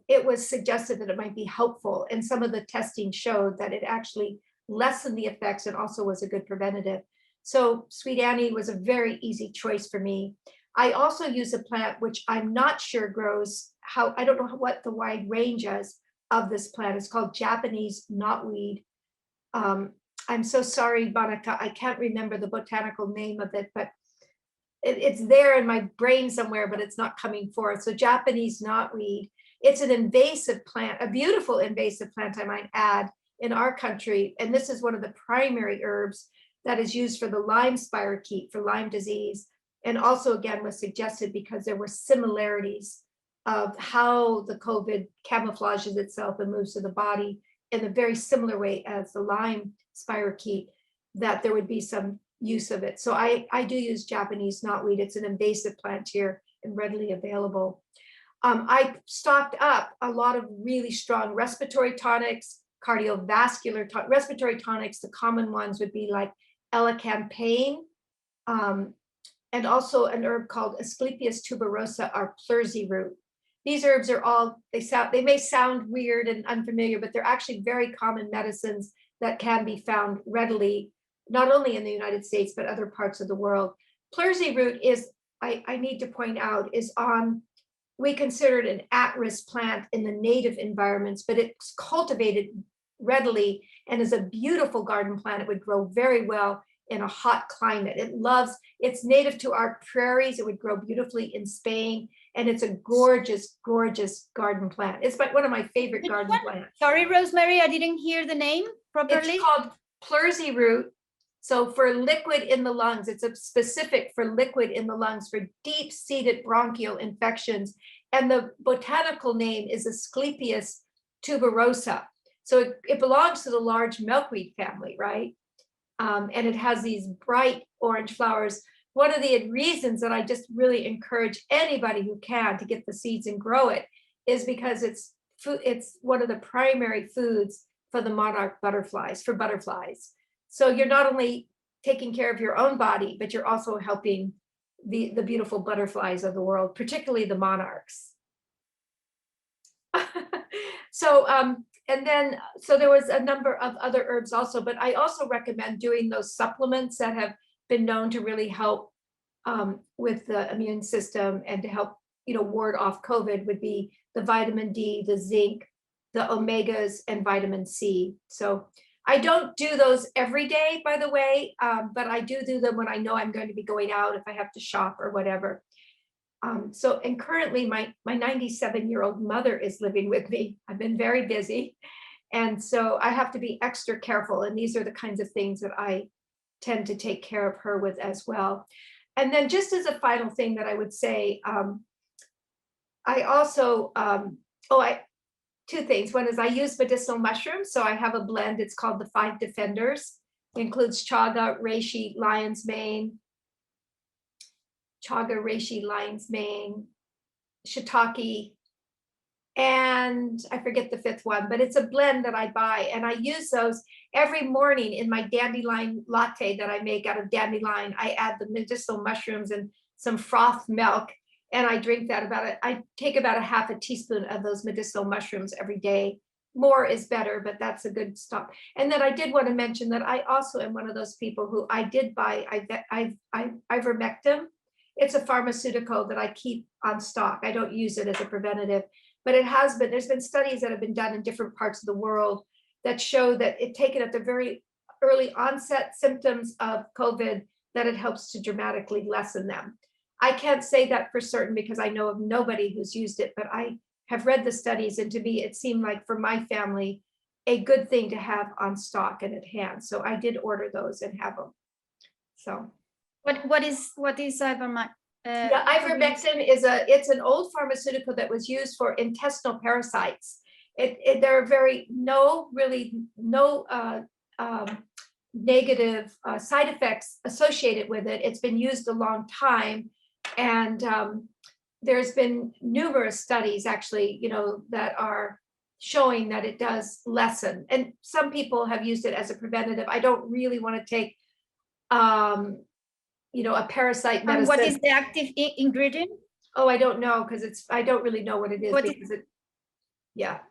it was suggested that it might be helpful. And some of the testing showed that it actually lessened the effects and also was a good preventative. So Sweet Annie was a very easy choice for me. I also use a plant which I'm not sure grows I don't know what the wide range is of this plant. It's called Japanese knotweed. I'm so sorry, Monica, I can't remember the botanical name of it, but it's there in my brain somewhere, but it's not coming forth. So Japanese knotweed, it's an invasive plant, a beautiful invasive plant, I might add, in our country. And this is one of the primary herbs that is used for the Lyme spirochete, for Lyme disease. And also, again, was suggested because there were similarities of how the COVID camouflages itself and moves to the body in a very similar way as the Lyme spirochete, that there would be some use of it. So I do use Japanese knotweed. It's an invasive plant here and readily available. I stocked up a lot of really strong respiratory tonics, cardiovascular respiratory tonics. The common ones would be like elecampane, and also an herb called Asclepius tuberosa or pleursy root. These herbs are all, they may sound weird and unfamiliar, but they're actually very common medicines that can be found readily, not only in the United States, but other parts of the world. Pleursy root is, I need to point out, is we consider it an at-risk plant in the native environments, but it's cultivated readily and is a beautiful garden plant. It would grow very well in a hot climate. It's native to our prairies. It would grow beautifully in Spain. And it's a gorgeous, gorgeous garden plant. It's one of my favorite garden plants. Sorry, Rosemary, I didn't hear the name properly. It's called pleursy root. So for liquid in the lungs, it's a specific for liquid in the lungs for deep-seated bronchial infections. And the botanical name is Asclepius tuberosa. So it belongs to the large milkweed family, right? And it has these bright orange flowers. One of the reasons that I just really encourage anybody who can to get the seeds and grow it is because it's one of the primary foods for the monarch butterflies, for butterflies. So you're not only taking care of your own body, but you're also helping the beautiful butterflies of the world, particularly the monarchs. So there was a number of other herbs also, but I also recommend doing those supplements that have been known to really help with the immune system and to help, ward off COVID, would be the vitamin D, the zinc, the omegas, and vitamin C. So I don't do those every day, by the way, but I do them when I know I'm going to be going out, if I have to shop or whatever. And currently my 97-year-old mother is living with me. I've been very busy. And so I have to be extra careful. And these are the kinds of things that I tend to take care of her with as well. And then just as a final thing that I would say, I also, two things. One is I use medicinal mushrooms. So I have a blend. It's called the 5 Defenders. It includes chaga, reishi, lion's mane, shiitake, and I forget the 5th one, but it's a blend that I buy, and I use those every morning in my dandelion latte that I make out of dandelion. I add the medicinal mushrooms and some froth milk, and I drink that I take about a half a teaspoon of those medicinal mushrooms every day. More is better, but that's a good stop. And then I did want to mention that I also am one of those people who I did buy ivermectin. It's a pharmaceutical that I keep on stock. I don't use it as a preventative, but there's been studies that have been done in different parts of the world that show that it taken at the very early onset symptoms of COVID, that it helps to dramatically lessen them. I can't say that for certain because I know of nobody who's used it, but I have read the studies, and to me, it seemed like for my family, a good thing to have on stock and at hand. So I did order those and have them. So. What is ivermectin? Ivermectin it's an old pharmaceutical that was used for intestinal parasites. There are no negative side effects associated with it. It's been used a long time, and there's been numerous studies actually, that are showing that it does lessen. And some people have used it as a preventative. I don't really want to take a parasite medicine. And what is the active ingredient? Oh, I don't know, because I don't really know what it is.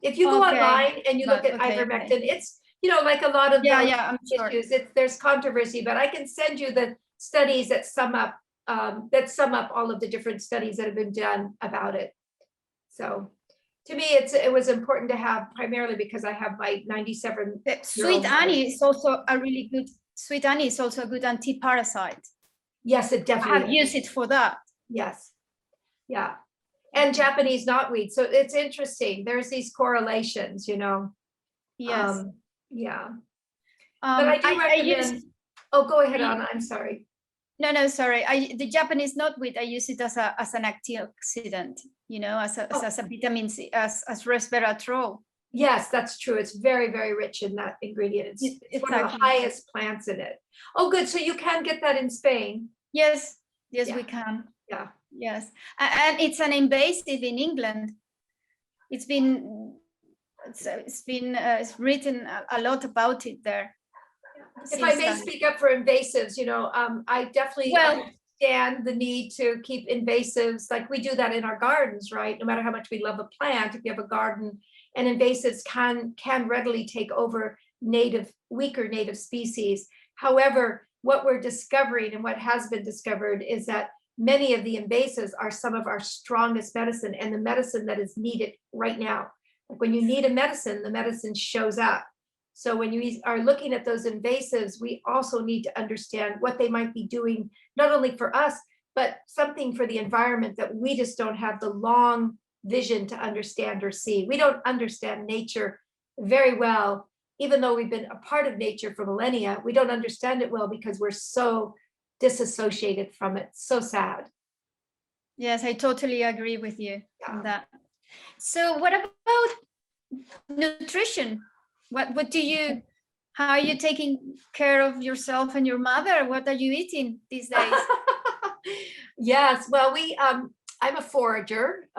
If you go online and you look at ivermectin, like a lot of those I'm sure. issues, there's controversy, but I can send you the studies that sum up all of the different studies that have been done about it. So to me, it was important to have, primarily because I have my 97. Sweet honey is also a really good. Sweet honey is also a good anti-parasite. Yes, it definitely. I have used it for that. Yes. Yeah. And Japanese knotweed. So it's interesting. There's these correlations, Yes. Yeah. But I do recommend. Oh, go ahead, Anna. I'm sorry. No, sorry. The Japanese knotweed, I use it as an antioxidant, as a vitamin C, as resveratrol. Yes, that's true. It's very, very rich in that ingredient. It's one of the highest plants in it. Oh, good. So you can get that in Spain. Yes, we can. Yeah. Yes, and it's an invasive in England. It's written a lot about it there. If I may speak up for invasives, I definitely understand the need to keep invasives, like we do that in our gardens, right? No matter how much we love a plant, if you have a garden, and invasives can readily take over weaker native species. However, what we're discovering and what has been discovered is that many of the invasives are some of our strongest medicine, and the medicine that is needed right now. Like when you need a medicine, the medicine shows up. So when you are looking at those invasives, we also need to understand what they might be doing, not only for us, but something for the environment that we just don't have the long vision to understand or see. We don't understand nature very well, even though we've been a part of nature for millennia. We don't understand it well because we're so disassociated from it. So sad. Yes, I totally agree with you on that. So what about nutrition? What do you, how are you taking care of yourself and your mother? What are you eating these days? Yes, well, I'm a forager.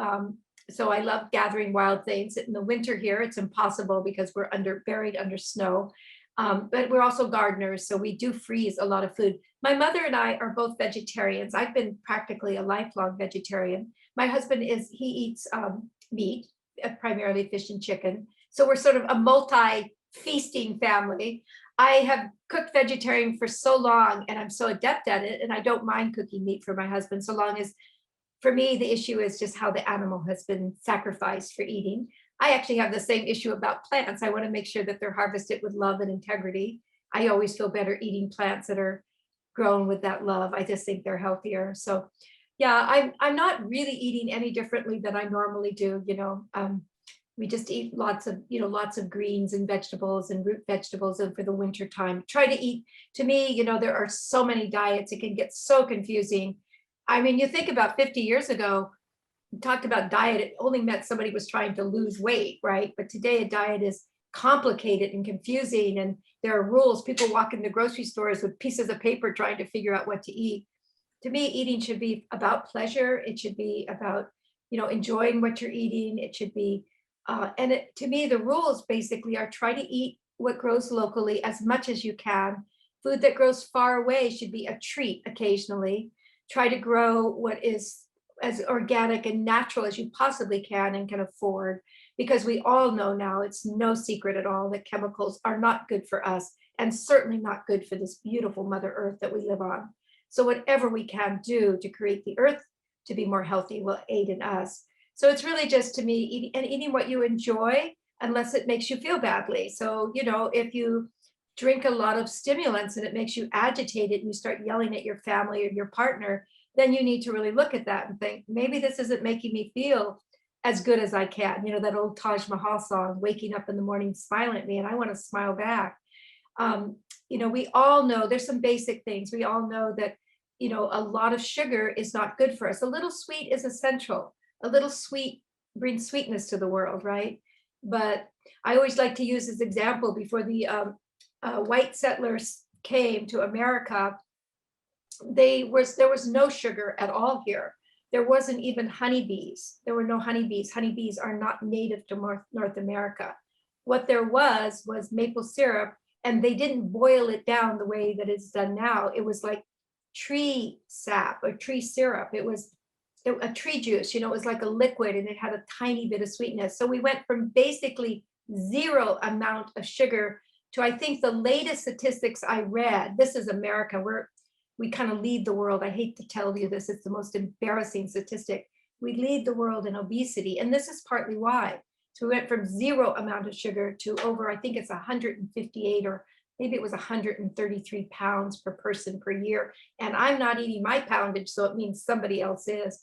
So I love gathering wild things. In the winter here, it's impossible because we're buried under snow. But we're also gardeners, so we do freeze a lot of food. My mother and I are both vegetarians. I've been practically a lifelong vegetarian. My husband he eats meat, primarily fish and chicken. So we're sort of a multi-feasting family. I have cooked vegetarian for so long, and I'm so adept at it, and I don't mind cooking meat for my husband, so long as, for me, the issue is just how the animal has been sacrificed for eating. I actually have the same issue about plants. I want to make sure that they're harvested with love and integrity. I always feel better eating plants that are grown with that love. I just think they're healthier. So yeah, I'm not really eating any differently than I normally do. We just eat lots of greens and vegetables and root vegetables, and for the winter time, try to eat. To me, there are so many diets, it can get so confusing. I mean, you think about 50 years ago, talked about diet, it only meant somebody was trying to lose weight, right? But today a diet is complicated and confusing, and there are rules. People walk into grocery stores with pieces of paper trying to figure out what to eat. To me, eating should be about pleasure. It should be about, enjoying what you're eating. It should be, to me, the rules basically are try to eat what grows locally as much as you can. Food that grows far away should be a treat occasionally. Try to grow what is as organic and natural as you possibly can and can afford, because we all know now, it's no secret at all, that chemicals are not good for us, and certainly not good for this beautiful Mother Earth that we live on. So whatever we can do to create the earth to be more healthy will aid in us. So it's really just, to me, eating what you enjoy, unless it makes you feel badly. So, if you drink a lot of stimulants and it makes you agitated and you start yelling at your family or your partner, then you need to really look at that and think, maybe this isn't making me feel as good as I can. That old Taj Mahal song, waking up in the morning smiling at me, and I want to smile back. We all know there's some basic things. We all know that, a lot of sugar is not good for us. A little sweet is essential. A little sweet brings sweetness to the world, right? But I always like to use this example. Before the white settlers came to America, there was no sugar at all here. There wasn't even honeybees. There were no honeybees. Honeybees are not native to North America. What there was maple syrup, and they didn't boil it down the way that it's done now. It was like tree sap or tree syrup. It was a tree juice, it was like a liquid, and it had a tiny bit of sweetness. So we went from basically zero amount of sugar to, I think the latest statistics I read, this is America, we kind of lead the world. I hate to tell you this, it's the most embarrassing statistic. We lead the world in obesity, and this is partly why. So we went from zero amount of sugar to over, I think it's 158 or maybe it was 133 pounds per person per year. And I'm not eating my poundage, so it means somebody else is.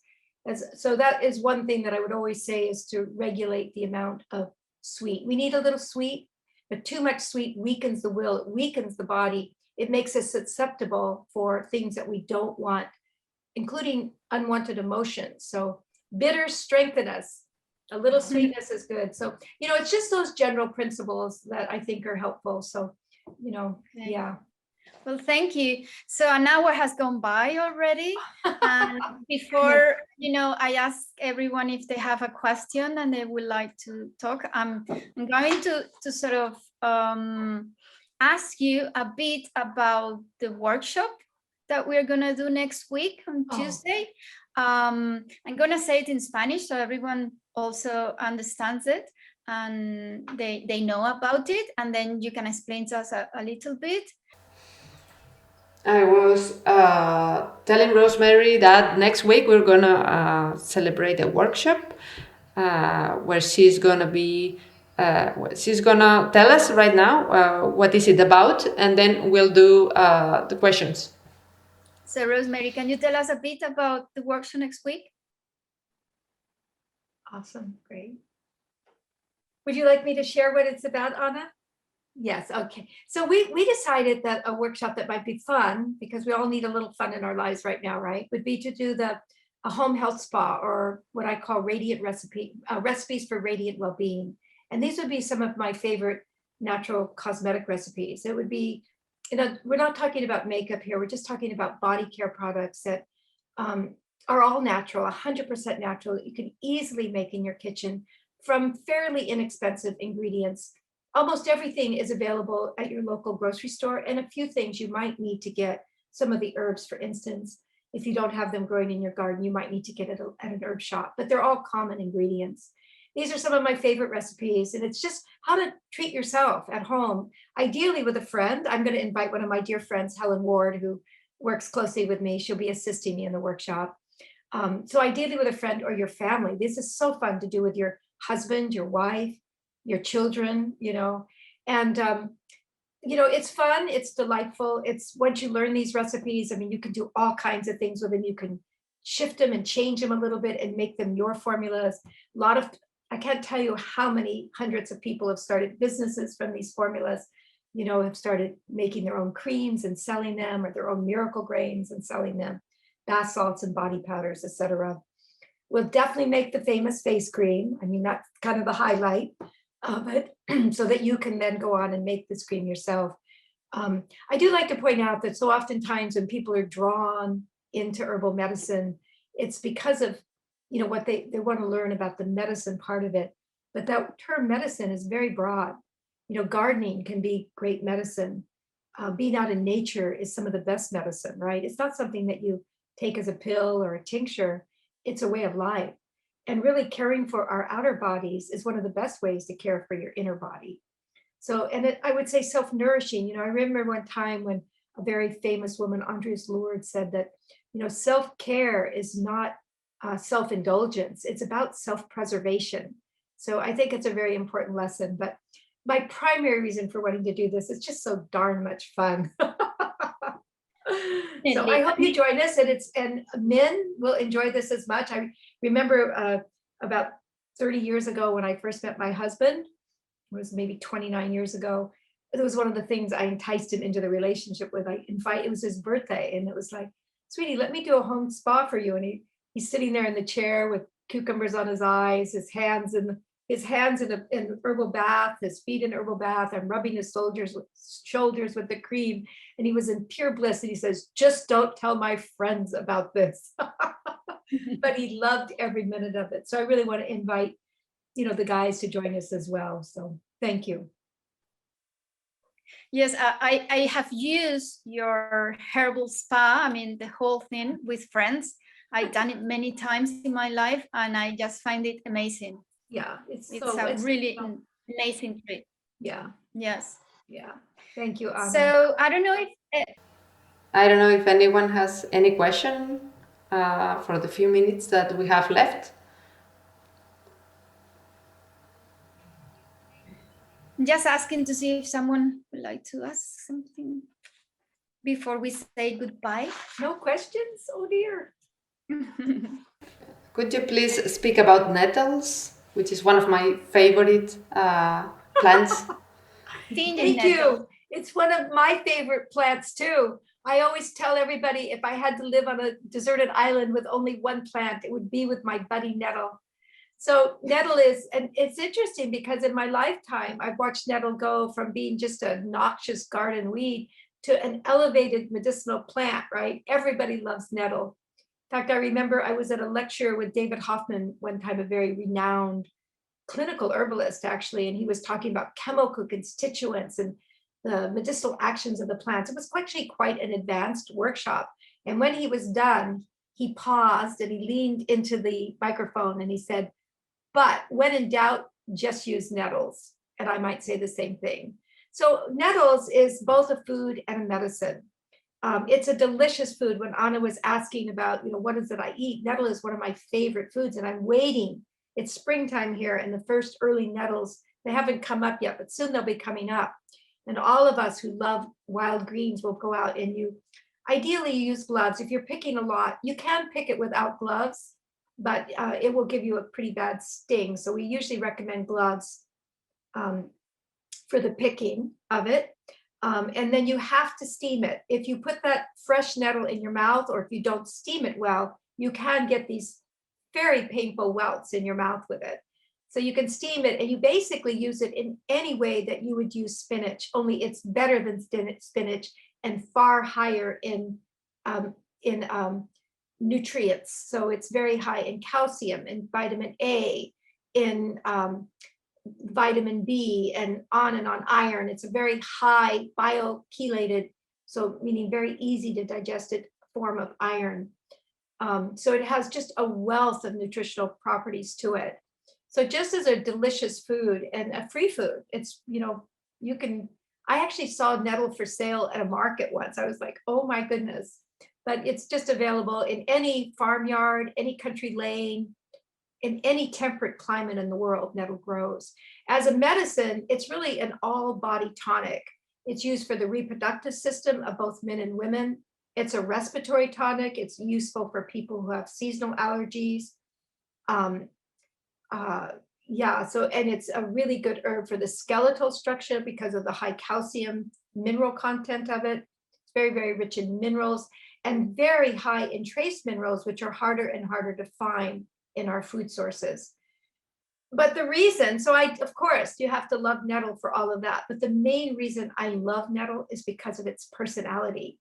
So that is one thing that I would always say is to regulate the amount of sweet. We need a little sweet, but too much sweet weakens the will, it weakens the body. It makes us susceptible for things that we don't want, including unwanted emotions. So bitters strengthen us. A little sweetness is good. So, it's just those general principles that I think are helpful. So, Okay. yeah. Well, thank you. So an hour has gone by already. And before, I ask everyone if they have a question and they would like to talk. I'm going to sort of ask you a bit about the workshop that we're going to do next week on Tuesday. I'm going to say it in Spanish so everyone also understands it and they know about it. And then you can explain to us a little bit. I was telling Rosemary that next week we're gonna celebrate a workshop where she's gonna be she's gonna tell us right now what is it about, and then we'll do the questions. So Rosemary, can you tell us a bit about the workshop next week? Awesome, great. Would you like me to share what it's about, Ana? Yes, okay. So we decided that a workshop that might be fun, because we all need a little fun in our lives right now, right? Would be to do a home health spa, or what I call radiant recipes for radiant well-being. And these would be some of my favorite natural cosmetic recipes. It would be, we're not talking about makeup here. We're just talking about body care products that are all natural, 100% natural, that you can easily make in your kitchen from fairly inexpensive ingredients. Almost everything is available at your local grocery store, and a few things you might need to get. Some of the herbs, for instance, if you don't have them growing in your garden, you might need to get it at an herb shop, but they're all common ingredients. These are some of my favorite recipes, and it's just how to treat yourself at home, ideally with a friend. I'm going to invite one of my dear friends, Helen Ward, who works closely with me. She'll be assisting me in the workshop. So ideally with a friend or your family. This is so fun to do with your husband, your wife, your children, and it's fun, it's delightful. It's once you learn these recipes, you can do all kinds of things with them. You can shift them and change them a little bit and make them your formulas. I can't tell you how many hundreds of people have started businesses from these formulas, have started making their own creams and selling them, or their own miracle grains and selling them, bath salts and body powders, etc. We'll definitely make the famous face cream. That's kind of the highlight of it, so that you can then go on and make this cream yourself. I do like to point out that so oftentimes when people are drawn into herbal medicine, it's because of what they want to learn about the medicine part of it. But that term medicine is very broad. Gardening can be great medicine. Being out in nature is some of the best medicine, right? It's not something that you take as a pill or a tincture. It's a way of life. And really caring for our outer bodies is one of the best ways to care for your inner body. So, I would say self-nourishing. I remember one time when a very famous woman, Andreas Lourdes, said that, self-care is not self-indulgence. It's about self-preservation. So I think it's a very important lesson. But my primary reason for wanting to do this is just so darn much fun. So I hope you join us, and men will enjoy this as much. I remember about 30 years ago when I first met my husband, it was maybe 29 years ago. It was one of the things I enticed him into the relationship with. It was his birthday, and it was like, sweetie, let me do a home spa for you. And he's sitting there in the chair with cucumbers on his eyes, his hands in an herbal bath, his feet in herbal bath. I'm rubbing his shoulders with the cream, and he was in pure bliss. And he says, "Just don't tell my friends about this." But he loved every minute of it. So I really want to invite, the guys to join us as well. So thank you. Yes, I have used your herbal spa. The whole thing with friends. I've done it many times in my life, and I just find it amazing. Yeah, it's a really amazing trip. Yeah. Yes. Yeah. Thank you, Ana. So I don't know if I don't know if anyone has any question for the few minutes that we have left. just asking to see if someone would like to ask something before we say goodbye. No questions? Oh dear. Could you please speak about nettles, which is one of my favorite plants? Thank you. It's one of my favorite plants too. I always tell everybody if I had to live on a deserted island with only one plant, it would be with my buddy nettle. So nettle is, and it's interesting because in my lifetime, I've watched nettle go from being just a noxious garden weed to an elevated medicinal plant, right? Everybody loves nettle. In fact, I remember I was at a lecture with David Hoffman one time, a very renowned clinical herbalist actually, and he was talking about chemical constituents and the medicinal actions of the plants. It was actually quite an advanced workshop. And when he was done, he paused and he leaned into the microphone and he said, but when in doubt, just use nettles. And I might say the same thing. So nettles is both a food and a medicine. It's a delicious food. When Ana was asking about, what is it I eat? Nettle is one of my favorite foods, and I'm waiting. It's springtime here, and the first early nettles, they haven't come up yet, but soon they'll be coming up. And all of us who love wild greens will go out and ideally you use gloves. If you're picking a lot, you can pick it without gloves, but it will give you a pretty bad sting. So we usually recommend gloves for the picking of it. And then you have to steam it. If you put that fresh nettle in your mouth, or if you don't steam it well, you can get these very painful welts in your mouth with it. So you can steam it, and you basically use it in any way that you would use spinach, only it's better than spinach and far higher in nutrients. So it's very high in calcium, in vitamin A, in vitamin B, and on iron. It's a very high biochelated, so meaning very easy to digest it form of iron. So it has just a wealth of nutritional properties to it. So just as a delicious food and a free food, it's, I actually saw nettle for sale at a market once. I was like, oh my goodness. But it's just available in any farmyard, any country lane, in any temperate climate in the world, nettle grows. As a medicine, it's really an all-body tonic. It's used for the reproductive system of both men and women. It's a respiratory tonic. It's useful for people who have seasonal allergies. And it's a really good herb for the skeletal structure because of the high calcium mineral content of it. It's very, very rich in minerals and very high in trace minerals, which are harder and harder to find in our food sources. But the reason, of course, you have to love nettle for all of that. But the main reason I love nettle is because of its personality.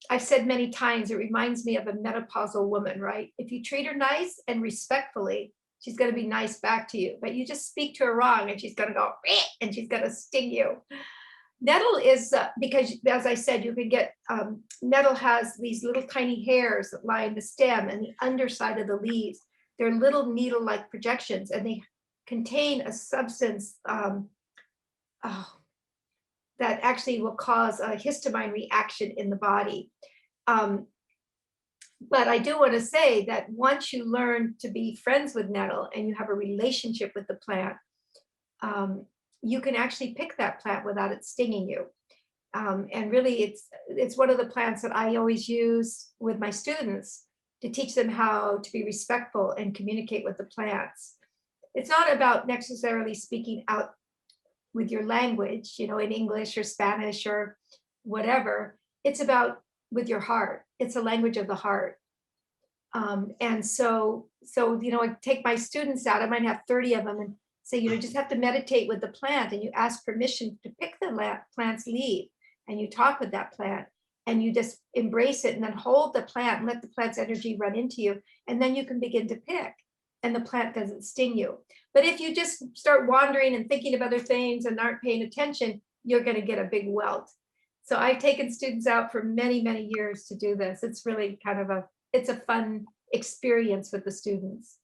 I've said many times, it reminds me of a menopausal woman, right? If you treat her nice and respectfully, she's going to be nice back to you. But you just speak to her wrong and she's going to go, and she's going to sting you. Nettle is, because as I said, you can get, nettle has these little tiny hairs that lie in the stem and the underside of the leaves. They're little needle-like projections, and they contain a substance that actually will cause a histamine reaction in the body. But I do want to say that once you learn to be friends with nettle and you have a relationship with the plant, you can actually pick that plant without it stinging you. And really, it's one of the plants that I always use with my students to teach them how to be respectful and communicate with the plants. It's not about necessarily speaking out with your language, in English or Spanish or whatever. It's about with your heart. It's a language of the heart. And so, I take my students out, I might have 30 of them, and say, just have to meditate with the plant, and you ask permission to pick the plant's leaf, and you talk with that plant, and you just embrace it, and then hold the plant and let the plant's energy run into you, and then you can begin to pick, and the plant doesn't sting you. But if you just start wandering and thinking of other things and aren't paying attention, you're going to get a big welt. So I've taken students out for many, many years to do this. It's really it's a fun experience with the students.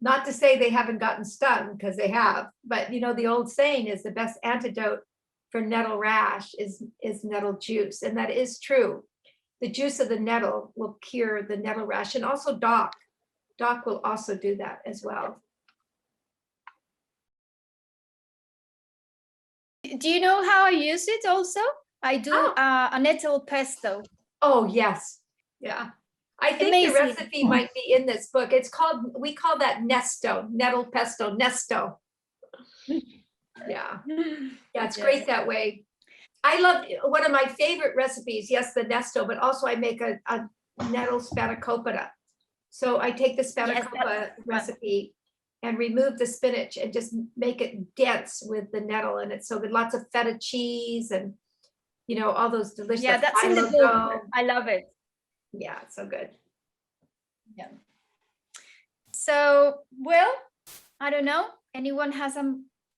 Not to say they haven't gotten stung, because they have, but the old saying is the best antidote for nettle rash is nettle juice, and that is true. The juice of the nettle will cure the nettle rash, and also dock. Dock will also do that as well. Do you know how I use it also? I do a nettle pesto. Oh, yes. Yeah. I think Amazing. the recipe might be in this book. It's called, we call that nesto, nettle pesto, nesto. Yeah. Yeah, it's great that way. I love, one of my favorite recipes, yes, the nesto, but also I make a nettle spanakopita. So I take the spanakopita recipe and remove the spinach and just make it dense with the nettle, and it's so good. Lots of feta cheese and, you know, all those delicious. Yeah, that's in the book. I love it. Yeah, it's so good. Yeah. So, well, I don't know. Anyone has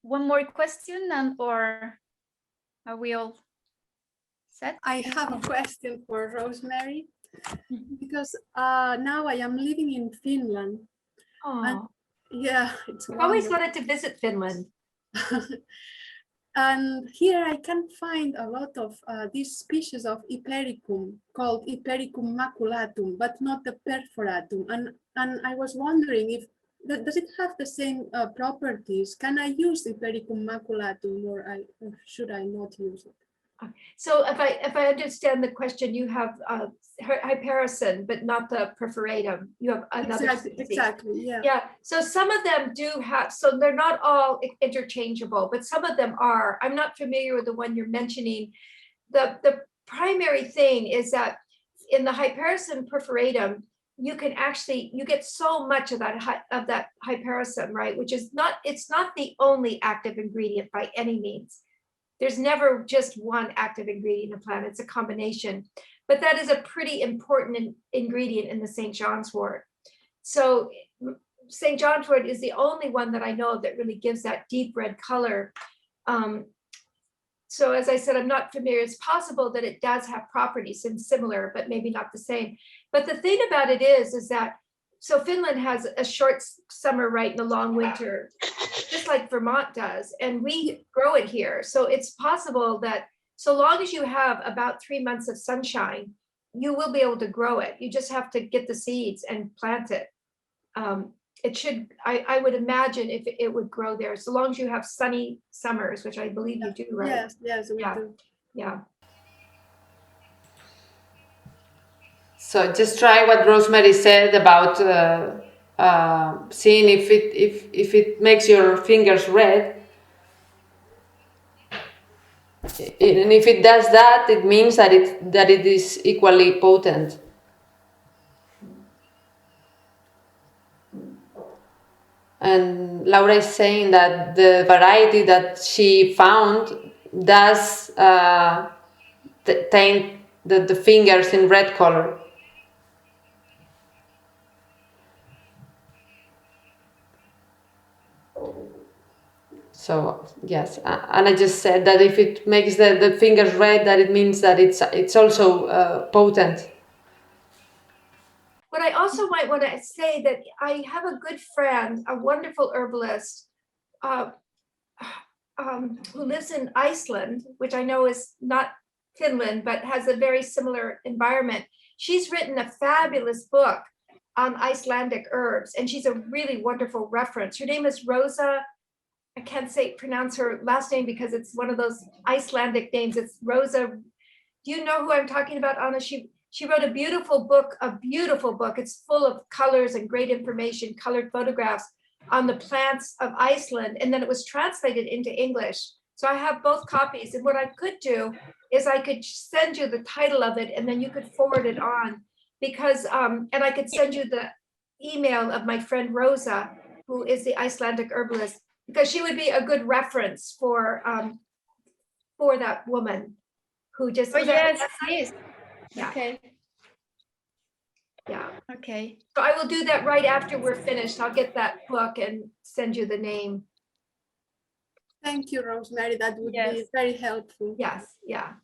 one more question, or are we all set? I have a question for Rosemary, because now I am living in Finland. Oh, Yeah, it's I've always wonderful. wanted to visit Finland. And here I can find a lot of these species of Ipericum called Ipericum Maculatum, but not the perforatum. And I was wondering if does it have the same properties? Can I use Ipericum Maculatum, or should I not use it? So if I understand the question, you have Hypericum, but not the perforatum. You have another species. Exactly, yeah. Yeah, so some of them do have, so they're not all interchangeable, but some of them are. I'm not familiar with the one you're mentioning. The primary thing is that in the Hypericum perforatum, you can actually, you get so much of that Hypericum, right? Which is not, it's not the only active ingredient by any means. There's never just one active ingredient in a plant, it's a combination. But that is a pretty important ingredient in the St. John's wort. So St. John's wort is the only one that I know of that really gives that deep red color. So as I said, I'm not familiar. It's possible that it does have properties and similar, but maybe not the same. But the thing about it is that, so Finland has a short summer, right, and a long winter, just like Vermont does, and we grow it here. So it's possible that so long as you have about 3 months of sunshine, you will be able to grow it. You just have to get the seeds and plant it. It should, I would imagine if it would grow there, so long as you have sunny summers, which I believe you do, right? Yes, we do. Yeah. So just try what Rosemary said about seeing if it makes your fingers red. And if it does that, it means that it is equally potent. And Laura is saying that the variety that she found does taint the fingers in red color. So yes, and I just said that if it makes the fingers red, that it means that it's also potent. But I also might want to say that I have a good friend, a wonderful herbalist, who lives in Iceland, which I know is not Finland, but has a very similar environment. She's written a fabulous book on Icelandic herbs, and she's a really wonderful reference. Her name is Rosa. I can't pronounce her last name because it's one of those Icelandic names. It's Rosa. Do you know who I'm talking about, Anna? She wrote a beautiful book. It's full of colors and great information, colored photographs on the plants of Iceland. And then it was translated into English. So I have both copies. And what I could do is I could send you the title of it, and then you could forward it on, because, and I could send you the email of my friend Rosa, who is the Icelandic herbalist, because she would be a good reference for that woman who just. Oh, yes, yes. Yeah. Okay. Yeah. Okay. So I will do that right after we're finished. I'll get that book and send you the name. Thank you, Rosemary. That would be very helpful. Yes. Yeah.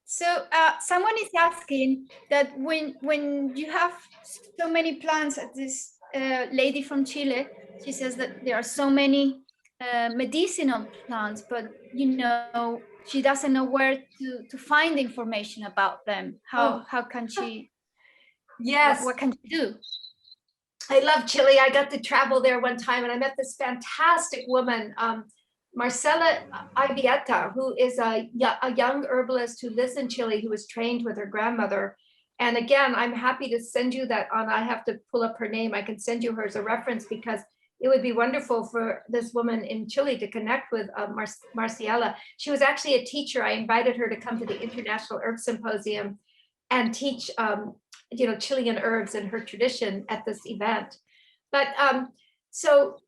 So someone is asking that when you have so many plants, this lady from Chile, she says that there are so many medicinal plants, but you know, she doesn't know where to find information about them. How can she? Yes. What can she do? I love Chile. I got to travel there one time, and I met this fantastic woman, Marcela Ibieta, who is a young herbalist who lives in Chile, who was trained with her grandmother. And again, I'm happy to send you that on. I have to pull up her name. I can send you her as a reference, because it would be wonderful for this woman in Chile to connect with Marcela. She was actually a teacher. I invited her to come to the International Herb Symposium and teach Chilean herbs and her tradition at this event. But so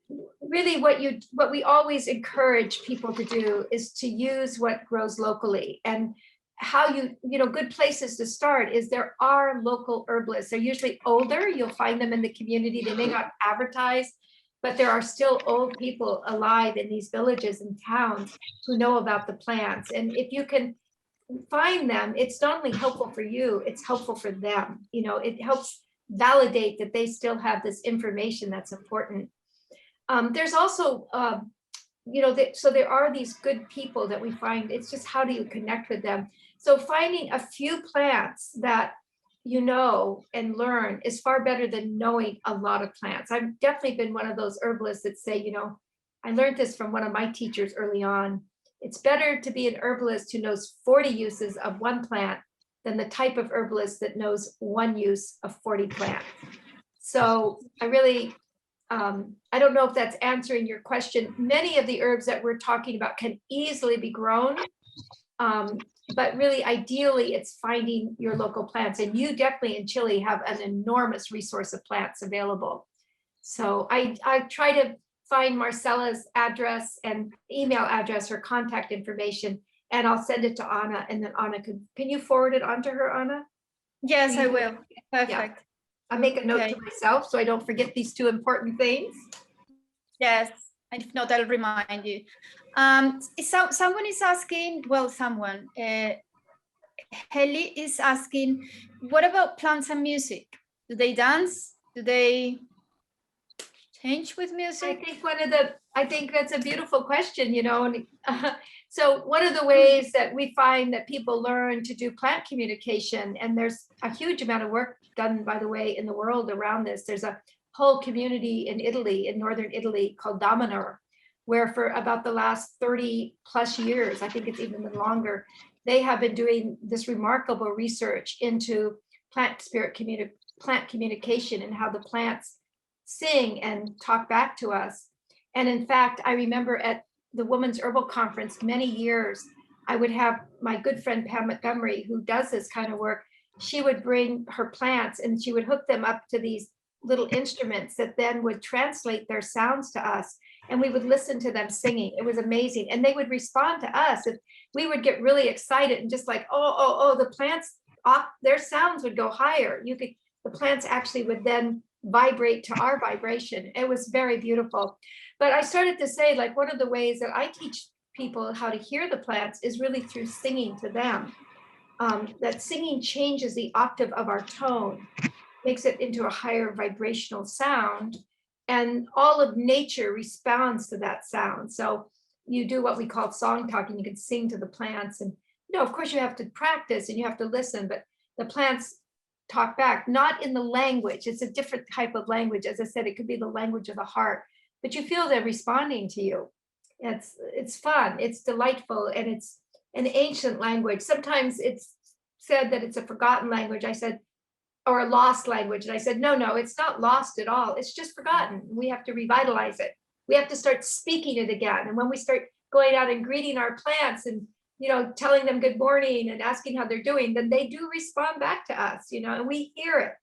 really what we always encourage people to do is to use what grows locally. And how good places to start is there are local herbalists. They're usually older. You'll find them in the community. They may not advertise, but there are still old people alive in these villages and towns who know about the plants. And if you can find them, it's not only helpful for you, it's helpful for them. It helps validate that they still have this information that's important. There's also, so there are these good people that we find. It's just, how do you connect with them? So finding a few plants that you know and learn is far better than knowing a lot of plants. I've definitely been one of those herbalists that say, I learned this from one of my teachers early on. It's better to be an herbalist who knows 40 uses of one plant than the type of herbalist that knows one use of 40 plants. So I really, I don't know if that's answering your question. Many of the herbs that we're talking about can easily be grown, but really ideally it's finding your local plants. And you definitely in Chile have an enormous resource of plants available. So I try to find Marcela's address and email address, her contact information, and I'll send it to Ana, and then Ana can you forward it on to her, Ana? Yes, I will. Perfect. Yeah. I'll make a note to myself so I don't forget these two important things. Yes, and if not, I'll remind you. Someone is asking, Heli is asking, what about plants and music? Do they dance? Do they change with music? I think that's a beautiful question, and so one of the ways that we find that people learn to do plant communication, and there's a huge amount of work done, by the way, in the world around this. There's a whole community in Italy, in northern Italy, called Dominor, where for about the last 30 plus years, I think it's even been longer, they have been doing this remarkable research into plant communication and how the plants sing and talk back to us. And in fact, I remember at the Women's Herbal Conference many years, I would have my good friend Pam Montgomery, who does this kind of work. She would bring her plants and she would hook them up to these little instruments that then would translate their sounds to us. And we would listen to them singing. It was amazing. And they would respond to us. And we would get really excited and just like, oh, the plants, their sounds would go higher. The plants actually would then vibrate to our vibration. It was very beautiful. But I started to say, like, one of the ways that I teach people how to hear the plants is really through singing to them. That singing changes the octave of our tone, makes it into a higher vibrational sound, and all of nature responds to that sound. So you do what we call song talking. You can sing to the plants, and of course you have to practice and you have to listen, but the plants talk back, not in the language. It's a different type of language. As I said, it could be the language of the heart, but you feel they're responding to you. It's fun, it's delightful, and it's an ancient language. Sometimes it's said that it's a forgotten language. I said, or a lost language. And I said, no, it's not lost at all. It's just forgotten. We have to revitalize it. We have to start speaking it again. And when we start going out and greeting our plants and telling them good morning and asking how they're doing, then they do respond back to us, and we hear it.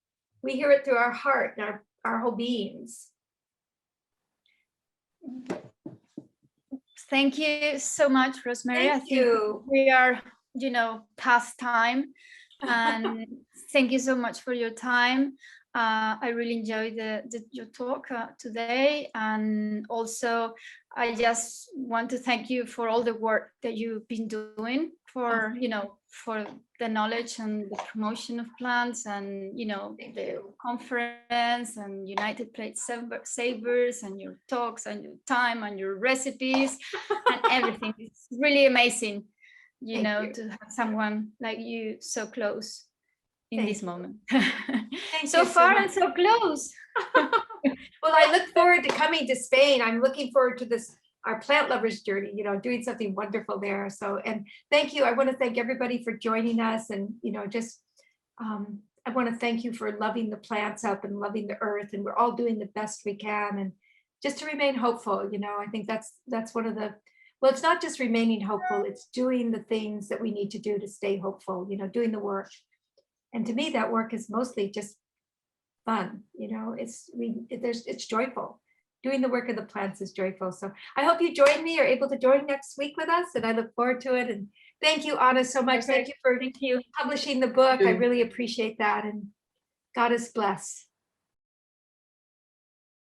We hear it through our heart and our whole beings. Thank you so much, Rosemary. Thank you. We are, past time. And thank you so much for your time. I really enjoyed your talk today, and also I just want to thank you for all the work that you've been doing for, for the knowledge and the promotion of plants, and, the conference and United Plate Savers and your talks and your time and your recipes and everything. It's really amazing, Thank you. to have someone like you so close in Thank this you. moment. Thank So you so far much. and so close. Well, I look forward to coming to Spain. I'm looking forward to our plant lovers journey, doing something wonderful there. So, and thank you. I want to thank everybody for joining us, and, I want to thank you for loving the plants up and loving the earth, and we're all doing the best we can. And just to remain hopeful, I think that's one of the, well, it's not just remaining hopeful, it's doing the things that we need to do to stay hopeful, doing the work. And to me, that work is mostly just fun, it's joyful. Doing the work of the plants is joyful. So I hope you join me or able to join next week with us, and I look forward to it. And thank you, Ana, so much. Okay. Thank you for publishing the book. I really appreciate that, and God is blessed.